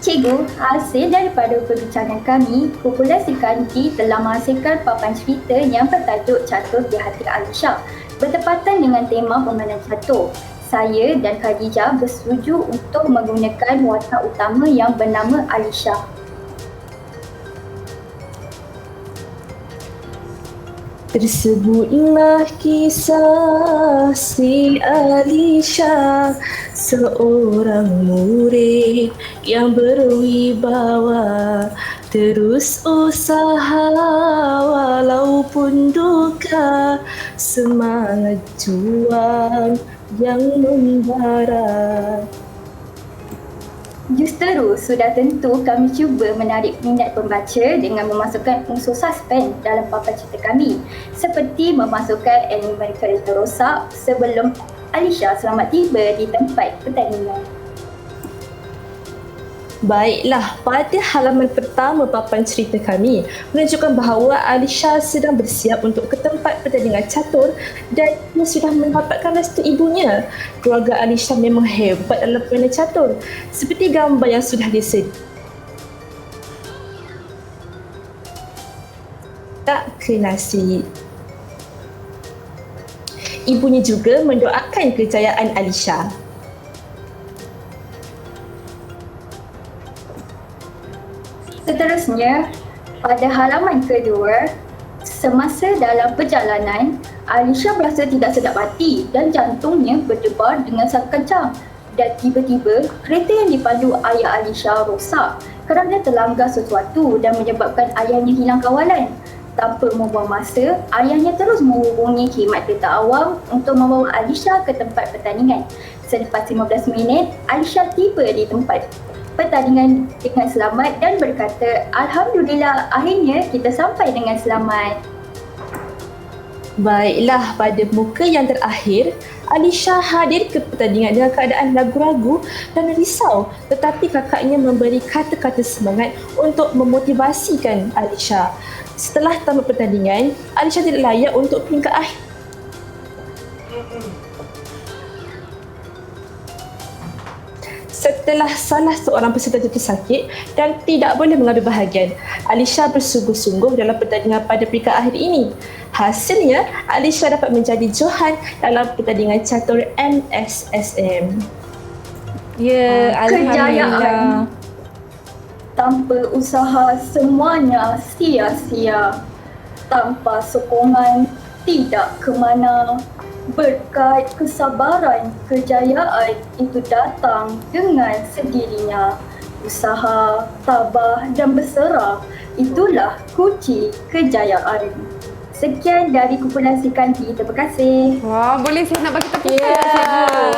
Speaker 4: Cikgu, hasil daripada perbincangan kami, kumpulan Sri Kandi telah menghasilkan papan cerita yang bertajuk Catur di Hati Alisha, bertepatan dengan tema permainan catur. Saya dan Khadijah bersetuju untuk menggunakan watak utama yang bernama Alisha.
Speaker 7: Tersebutlah kisah si Alisha, seorang murid yang berwibawa, terus usaha walaupun duka, semangat juang yang membara.
Speaker 4: Justeru, sudah tentu kami cuba menarik minat pembaca dengan memasukkan unsur suspense dalam papan cerita kami, seperti memasukkan elemen kereta rosak sebelum Alisha selamat tiba di tempat pertandingan.
Speaker 7: Baiklah, pada halaman pertama papan cerita kami menunjukkan bahawa Alisha sedang bersiap untuk ke tempat pertandingan catur dan ia sudah mendapatkan restu ibunya. Keluarga Alisha memang hebat dalam permainan catur, seperti gambar yang sudah disediakan. Tak ke nasi. Ibunya juga mendoakan kejayaan Alisha.
Speaker 4: Seterusnya, pada halaman kedua, semasa dalam perjalanan, Alisha berasa tidak sedap hati dan jantungnya berdebar dengan sangat kencang. Dan tiba-tiba, kereta yang dipandu ayah Alisha rosak. kerana terlanggar sesuatu dan menyebabkan ayahnya hilang kawalan. Tanpa membuang masa, ayahnya terus menghubungi khidmat tentera awam untuk membawa Alisha ke tempat pertandingan. Selepas 15 minit, Alisha tiba di tempat pertandingan dengan selamat dan berkata, "Alhamdulillah, akhirnya kita sampai dengan selamat."
Speaker 7: Baiklah, pada muka yang terakhir, Alisha hadir ke pertandingan dengan keadaan ragu-ragu dan risau, tetapi kakaknya memberi kata-kata semangat untuk memotivasikan Alisha. Setelah tamat pertandingan, Alisha tidak layak untuk peringkat akhir. Setelah salah seorang peserta jatuh sakit dan tidak boleh mengambil bahagian, Alisha bersungguh-sungguh dalam pertandingan pada peringkat akhir ini. Hasilnya, Alisha dapat menjadi Johan dalam pertandingan catur MSSM.
Speaker 2: Ya,
Speaker 4: Kejayaan
Speaker 2: alhamdulillah.
Speaker 4: tanpa usaha semuanya sia-sia. Tanpa sokongan tidak ke mana. Berkat kesabaran, kejayaan itu datang dengan sendirinya. Usaha, tabah dan berserah, itulah kunci kejayaan. Sekian dari kumpulan Srikandi. Terima kasih.
Speaker 3: Wah, boleh saya nak bagi tepuk
Speaker 1: Ya.
Speaker 3: tangan.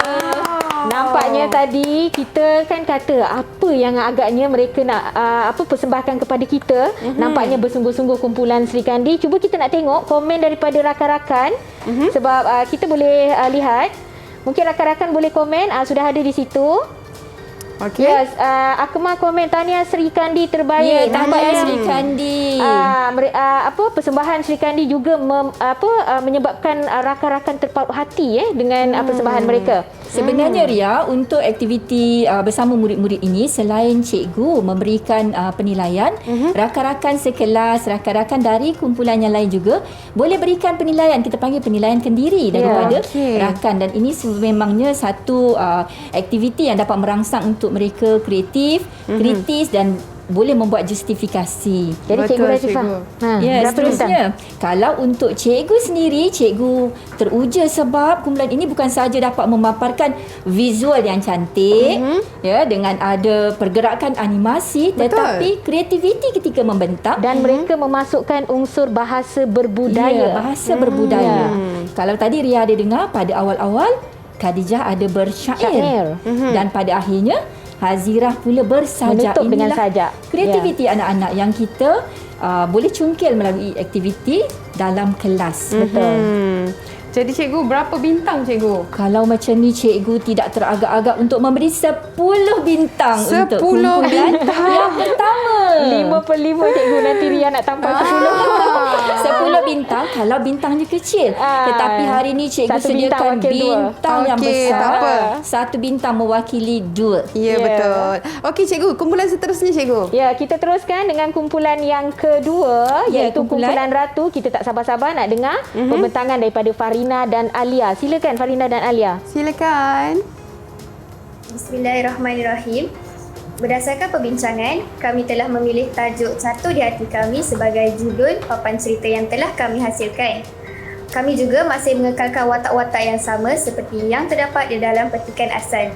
Speaker 1: Nampaknya tadi kita kan kata apa yang agaknya mereka nak persembahkan kepada kita. Nampaknya bersungguh-sungguh kumpulan Srikandi. Cuba kita nak tengok komen daripada rakan-rakan. Sebab kita boleh lihat. Mungkin rakan-rakan boleh komen. Sudah ada di situ.
Speaker 3: Okey.
Speaker 1: Yes, Akmal komen tahniah Srikandi terbaik.
Speaker 2: Ya, tahniah
Speaker 1: Nampaknya,
Speaker 2: Srikandi.
Speaker 1: persembahan Srikandi juga menyebabkan rakan-rakan terpaut hati dengan persembahan mereka.
Speaker 2: Sebenarnya Ria, untuk aktiviti bersama murid-murid ini, selain cikgu memberikan penilaian, rakan-rakan sekelas, rakan-rakan dari kumpulan yang lain juga boleh berikan penilaian. Kita panggil penilaian kendiri daripada rakan, dan ini sememangnya satu aktiviti yang dapat merangsang untuk mereka kreatif, kritis dan boleh membuat justifikasi.
Speaker 1: Jadi
Speaker 3: Betul,
Speaker 1: Cikgu Latifah.
Speaker 3: Cikgu.
Speaker 2: Ya,
Speaker 1: berapa
Speaker 2: seterusnya. Kalau untuk cikgu sendiri, cikgu teruja sebab kumpulan ini bukan sahaja dapat memaparkan visual yang cantik, ya, dengan ada pergerakan animasi, tetapi kreativiti ketika membentang
Speaker 1: Dan mereka memasukkan unsur bahasa berbudaya.
Speaker 2: ya, bahasa berbudaya. Kalau tadi Ria ada dengar pada awal-awal, Khadijah ada bersyair. Dan pada akhirnya Hazirah pula bersajak.
Speaker 1: Menutup dengan
Speaker 2: Inilah
Speaker 1: sajak.
Speaker 2: kreativiti anak-anak yang kita boleh cungkil melalui aktiviti dalam kelas.
Speaker 1: Betul.
Speaker 3: Jadi cikgu, berapa bintang cikgu?
Speaker 2: Kalau macam ni, cikgu tidak teragak-agak untuk memberi 10 bintang
Speaker 3: 10
Speaker 2: untuk kumpulan yang pertama.
Speaker 1: 5/5 cikgu, nanti Ria nak tambah 10.
Speaker 2: 10 bintang kalau bintangnya kecil. Tetapi hari ni cikgu
Speaker 1: Satu bintang
Speaker 2: sediakan
Speaker 1: wakil dua.
Speaker 2: bintang yang
Speaker 3: Okey,
Speaker 2: besar.
Speaker 3: tak apa.
Speaker 2: 1 bintang mewakili 2.
Speaker 3: Ya, betul. Okey cikgu, kumpulan seterusnya cikgu.
Speaker 1: Ya, kita teruskan dengan kumpulan yang kedua,
Speaker 2: Ya,
Speaker 1: iaitu kumpulan Ratu. Kita tak sabar-sabar nak dengar pembentangan daripada Farina dan Alia. Silakan Farina dan Alia.
Speaker 3: Silakan.
Speaker 10: Bismillahirrahmanirrahim. Berdasarkan perbincangan, kami telah memilih tajuk Satu di Hati Kami sebagai judul papan cerita yang telah kami hasilkan. Kami juga masih mengekalkan watak-watak yang sama seperti yang terdapat di dalam petikan asal.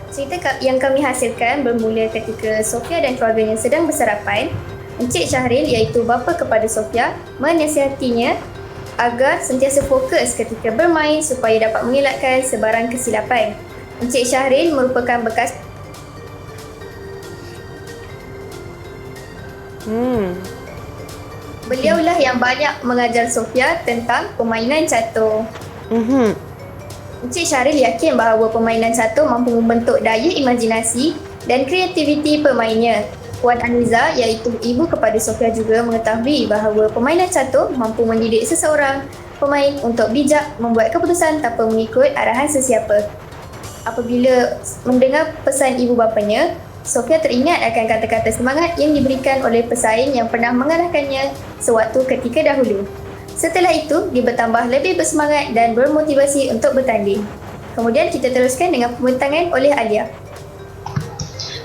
Speaker 10: Cerita yang kami hasilkan bermula ketika Sofia dan keluarganya sedang bersarapan. Encik Syahril, iaitu bapa kepada Sofia, menasihatinya agar sentiasa fokus ketika bermain supaya dapat mengelakkan sebarang kesilapan. Encik Syahril merupakan bekas Beliaulah yang banyak mengajar Sofia tentang permainan catur. Encik Syahril yakin bahawa permainan catur mampu membentuk daya imajinasi dan kreativiti pemainnya. Puan Aniza, iaitu ibu kepada Sofia, juga mengetahui bahawa permainan catur mampu mendidik seseorang pemain untuk bijak membuat keputusan tanpa mengikut arahan sesiapa. Apabila mendengar pesan ibu bapanya, Sofia teringat akan kata-kata semangat yang diberikan oleh pesaing yang pernah mengarahkannya sewaktu ketika dahulu. Setelah itu, dia bertambah lebih bersemangat dan bermotivasi untuk bertanding. Kemudian kita teruskan dengan pembentangan oleh Alia.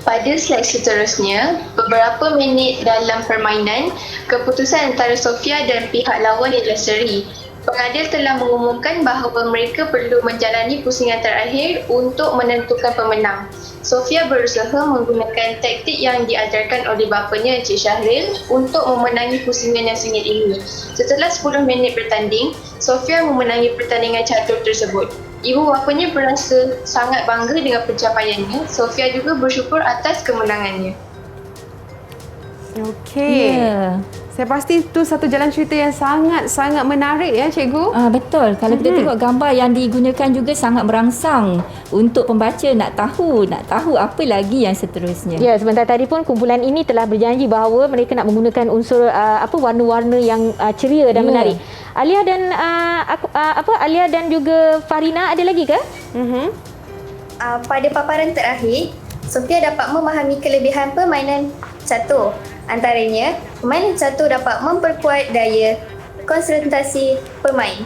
Speaker 5: Pada slide seterusnya, beberapa minit dalam permainan, keputusan antara Sofia dan pihak lawan adalah seri. Pengadil telah mengumumkan bahawa mereka perlu menjalani pusingan terakhir untuk menentukan pemenang. Sofia berusaha menggunakan taktik yang diajarkan oleh bapanya Encik Syahril untuk memenangi pusingan yang sengit ini. Setelah 10 minit bertanding, Sofia memenangi pertandingan catur tersebut. Ibu bapanya berasa sangat bangga dengan pencapaiannya. Sofia juga bersyukur atas kemenangannya.
Speaker 3: Okey. Saya pasti itu satu jalan cerita yang sangat-sangat menarik ya, Cikgu.
Speaker 2: Betul. Kalau kita tengok gambar yang digunakan juga sangat merangsang untuk pembaca nak tahu apa lagi yang seterusnya.
Speaker 1: Ya, sebentar tadi pun kumpulan ini telah berjanji bahawa mereka nak menggunakan unsur warna-warna yang ceria dan menarik. Alia dan Alia dan juga Farina ada lagi ke?
Speaker 10: Pada paparan terakhir, Sofia dapat memahami kelebihan permainan catur. Antaranya, permainan catur dapat memperkuat daya konsentrasi pemain.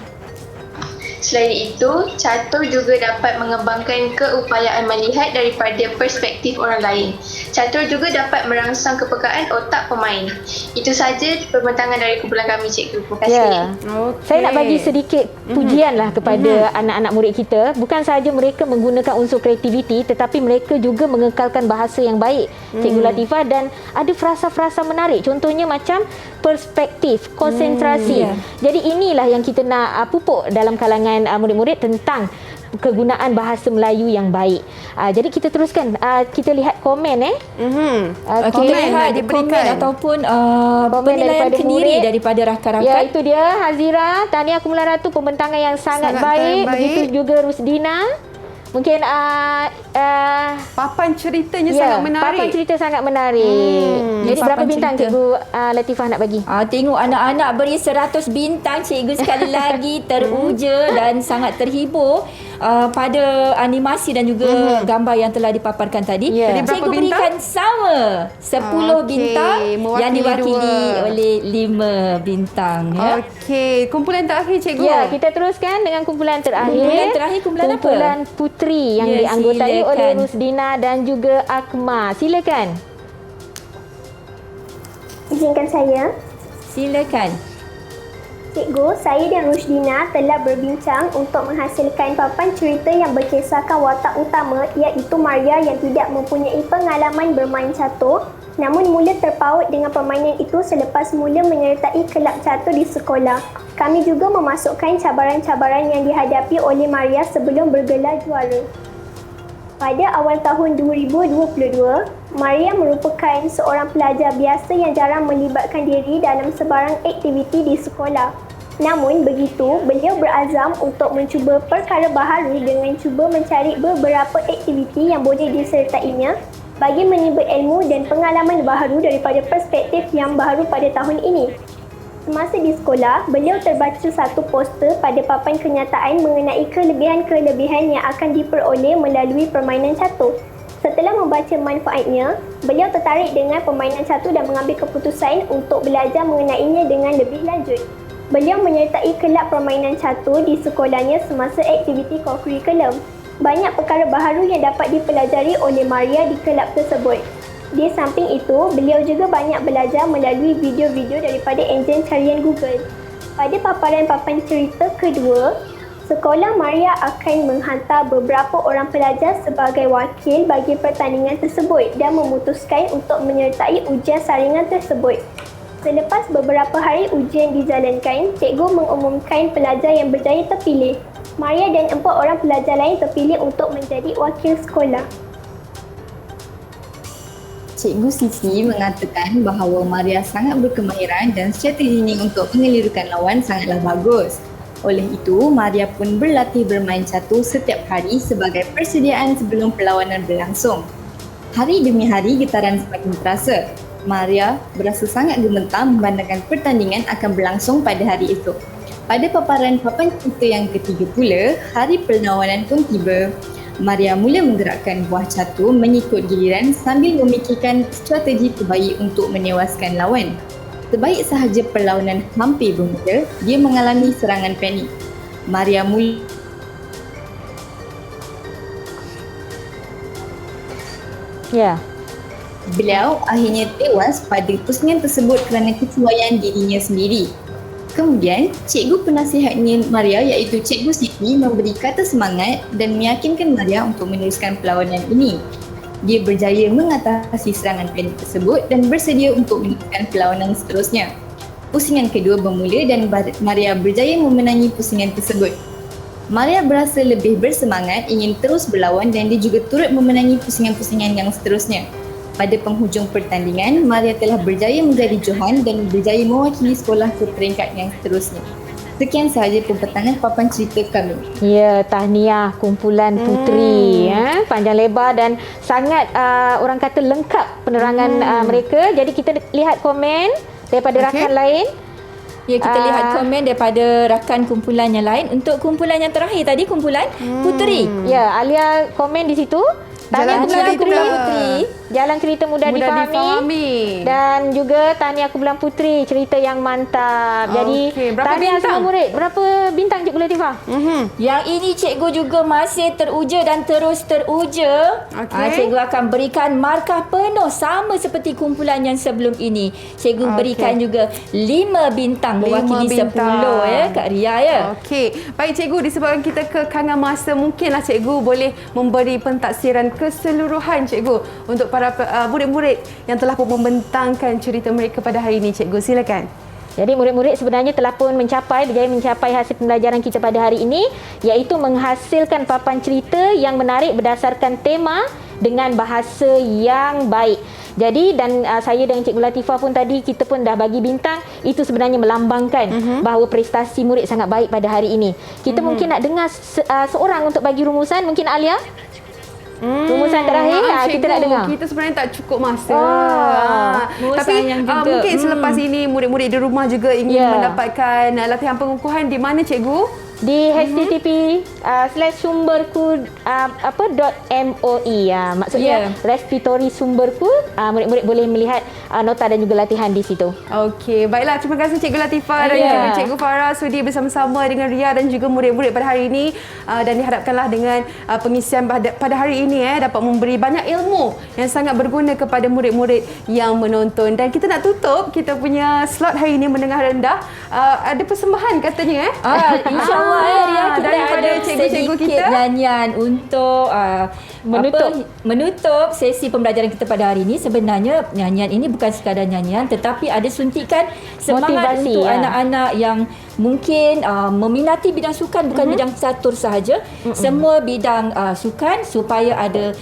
Speaker 5: Selain itu, catur juga dapat mengembangkan keupayaan melihat daripada perspektif orang lain. Catur juga dapat merangsang kepekaan otak pemain. Itu saja pembintangan dari kumpulan kami, Cikgu. Terima kasih.
Speaker 1: Ya. Saya nak bagi sedikit pujian lah kepada anak-anak murid kita. Bukan sahaja mereka menggunakan unsur kreativiti, tetapi mereka juga mengekalkan bahasa yang baik, Cikgu Latifah, dan ada frasa-frasa menarik. Contohnya macam perspektif, konsentrasi. Jadi inilah yang kita nak pupuk dalam kalangan murid-murid tentang kegunaan bahasa Melayu yang baik. Jadi kita teruskan, kita lihat komen
Speaker 2: Kita lihat komen ataupun penilaian kendiri daripada rakan-rakan.
Speaker 1: Ya, itu dia Hazira, Tahniah Kumpulan Ratu, pembentangan yang sangat baik. Begitu juga Rusdina. Mungkin
Speaker 3: papan ceritanya sangat menarik.
Speaker 1: Papan cerita sangat menarik. Jadi berapa bintang Cikgu Latifah nak bagi?
Speaker 2: Tengok anak-anak beri 100 bintang. Cikgu sekali lagi teruja dan sangat terhibur pada animasi dan juga gambar yang telah dipaparkan tadi. Cikgu berikan sama 10 bintang yang diwakili oleh 5 bintang.
Speaker 3: Okey, kumpulan terakhir, Cikgu.
Speaker 1: Ya, kita teruskan dengan kumpulan terakhir.
Speaker 2: Kumpulan apa?
Speaker 1: Kumpulan Putri yang dianggotai oleh Rusdina dan juga Akma. Silakan.
Speaker 6: Izinkan saya.
Speaker 2: Silakan.
Speaker 6: Cikgu, saya dan Rusdina telah berbincang untuk menghasilkan papan cerita yang berkisahkan watak utama, iaitu Maria yang tidak mempunyai pengalaman bermain catur, namun mula terpaut dengan permainan itu selepas mula menyertai kelab catur di sekolah. Kami juga memasukkan cabaran-cabaran yang dihadapi oleh Maria sebelum bergelar juara. Pada awal tahun 2022, Maria merupakan seorang pelajar biasa yang jarang melibatkan diri dalam sebarang aktiviti di sekolah. Namun begitu, beliau berazam untuk mencuba perkara baharu dengan cuba mencari beberapa aktiviti yang boleh disertainya bagi menimba ilmu dan pengalaman baharu daripada perspektif yang baharu pada tahun ini. Semasa di sekolah, beliau terbaca satu poster pada papan kenyataan mengenai kelebihan-kelebihan yang akan diperoleh melalui permainan catur. Setelah membaca manfaatnya, beliau tertarik dengan permainan catur dan mengambil keputusan untuk belajar mengenainya dengan lebih lanjut. Beliau menyertai kelab permainan catur di sekolahnya semasa aktiviti kokurikulum. Banyak perkara baharu yang dapat dipelajari oleh Maria di kelab tersebut. Di samping itu, beliau juga banyak belajar melalui video-video daripada enjin carian Google. Pada paparan-papan cerita kedua, sekolah Maria akan menghantar beberapa orang pelajar sebagai wakil bagi pertandingan tersebut dan memutuskan untuk menyertai ujian saringan tersebut. Selepas beberapa hari ujian dijalankan, cikgu mengumumkan pelajar yang berjaya terpilih. Maria dan 4 orang pelajar lain terpilih untuk menjadi wakil sekolah.
Speaker 8: Cikgu Sisi mengatakan bahawa Maria sangat berkemahiran dan strateginya untuk mengelirukan lawan sangatlah bagus. Oleh itu, Maria pun berlatih bermain catur setiap hari sebagai persediaan sebelum perlawanan berlangsung. Hari demi hari getaran semakin terasa. Maria berasa sangat gemetar memandangkan pertandingan akan berlangsung pada hari esok. Pada paparan papan cerita yang ketiga pula, hari perlawanan pun tiba. Maria mula menggerakkan buah catur mengikut giliran sambil memikirkan strategi terbaik untuk menewaskan lawan. Sebaik sahaja perlawanan hampir bermula, dia mengalami serangan panik. Maria mula Beliau akhirnya tewas pada pusingan tersebut kerana kesuaian dirinya sendiri. Kemudian, cikgu penasihatnya Maria iaitu Cikgu Siti memberi kata semangat dan meyakinkan Maria untuk meneruskan perlawanan ini. Dia berjaya mengatasi serangan panik tersebut dan bersedia untuk meneruskan perlawanan seterusnya. Pusingan kedua bermula dan Maria berjaya memenangi pusingan tersebut. Maria berasa lebih bersemangat ingin terus berlawan dan dia juga turut memenangi pusingan-pusingan yang seterusnya. Pada penghujung pertandingan, Maria telah berjaya menjadi Johan dan berjaya mewakili sekolah ke peringkat yang seterusnya. Sekian sahaja pempetangan papan cerita kami.
Speaker 1: Ya, tahniah kumpulan puteri. Panjang lebar dan sangat orang kata lengkap penerangan mereka. Jadi kita lihat komen daripada rakan lain.
Speaker 2: Ya, kita lihat komen daripada rakan kumpulan yang lain. Untuk kumpulan yang terakhir tadi, kumpulan puteri.
Speaker 1: Ya, Alia komen di situ. Tahniah kumpulan puteri. Jalan cerita mudah difahami. Dan juga tahniah kumpulan puteri, cerita yang mantap. Jadi
Speaker 3: berapa
Speaker 1: tahniah
Speaker 3: bintang?
Speaker 1: semua murid. Berapa bintang Cikgu Latifah?
Speaker 2: Yang ini cikgu juga masih teruja dan terus teruja. Cikgu akan berikan markah penuh sama seperti kumpulan yang sebelum ini. Cikgu berikan juga 5 bintang mewakili 10 Kak Ria ya.
Speaker 3: Okey. Baik cikgu, disebabkan kita kekangan masa, mungkinlah cikgu boleh memberi pentaksiran keseluruhan cikgu untuk para murid-murid yang telah pun membentangkan cerita mereka pada hari ini. Cikgu, silakan.
Speaker 1: Jadi murid-murid sebenarnya telah pun berjaya mencapai hasil pembelajaran kita pada hari ini, iaitu menghasilkan papan cerita yang menarik berdasarkan tema dengan bahasa yang baik. Jadi dan saya dengan Cikgu Latifah pun tadi kita pun dah bagi bintang, itu sebenarnya melambangkan bahawa prestasi murid sangat baik pada hari ini. Kita mungkin nak dengar seorang untuk bagi rumusan, mungkin Alia? Rumusan terakhir kita nak dengar.
Speaker 3: Kita sebenarnya tak cukup masa. Tapi mungkin selepas ini murid-murid di rumah juga ingin mendapatkan latihan pengukuhan di mana cikgu?
Speaker 1: Di http://sumberku .moi maksudnya respiratory sumberku. Murid-murid boleh melihat nota dan juga latihan di situ.
Speaker 3: Okey, baiklah, terima kasih Cikgu Latifah dan juga Cikgu Farah sudi bersama-sama dengan Ria dan juga murid-murid pada hari ini, dan diharapkanlah dengan pengisian pada hari ini dapat memberi banyak ilmu yang sangat berguna kepada murid-murid yang menonton. Dan kita nak tutup kita punya slot hari ini mendengar rendah, ada persembahan katanya
Speaker 2: InsyaAllah Ria, kita
Speaker 3: daripada
Speaker 2: ada
Speaker 3: cikgu-cikgu
Speaker 2: sedikit
Speaker 3: kita
Speaker 2: nyanyian untuk menutup sesi pembelajaran kita pada hari ini. Sebenarnya nyanyian ini bukan sekadar nyanyian, tetapi ada suntikan semangat
Speaker 1: motivasi,
Speaker 2: untuk anak-anak yang mungkin meminati bidang sukan, bukan bidang catur sahaja, semua bidang sukan, supaya ada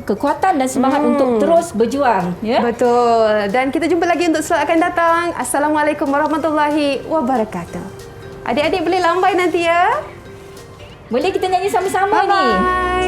Speaker 2: kekuatan dan semangat untuk terus berjuang.
Speaker 3: Betul. Dan kita jumpa lagi untuk slot akan datang. Assalamualaikum warahmatullahi wabarakatuh. Adik-adik boleh lambai nanti ya.
Speaker 2: Boleh kita nyanyi sama-sama ni.
Speaker 3: Bye-bye.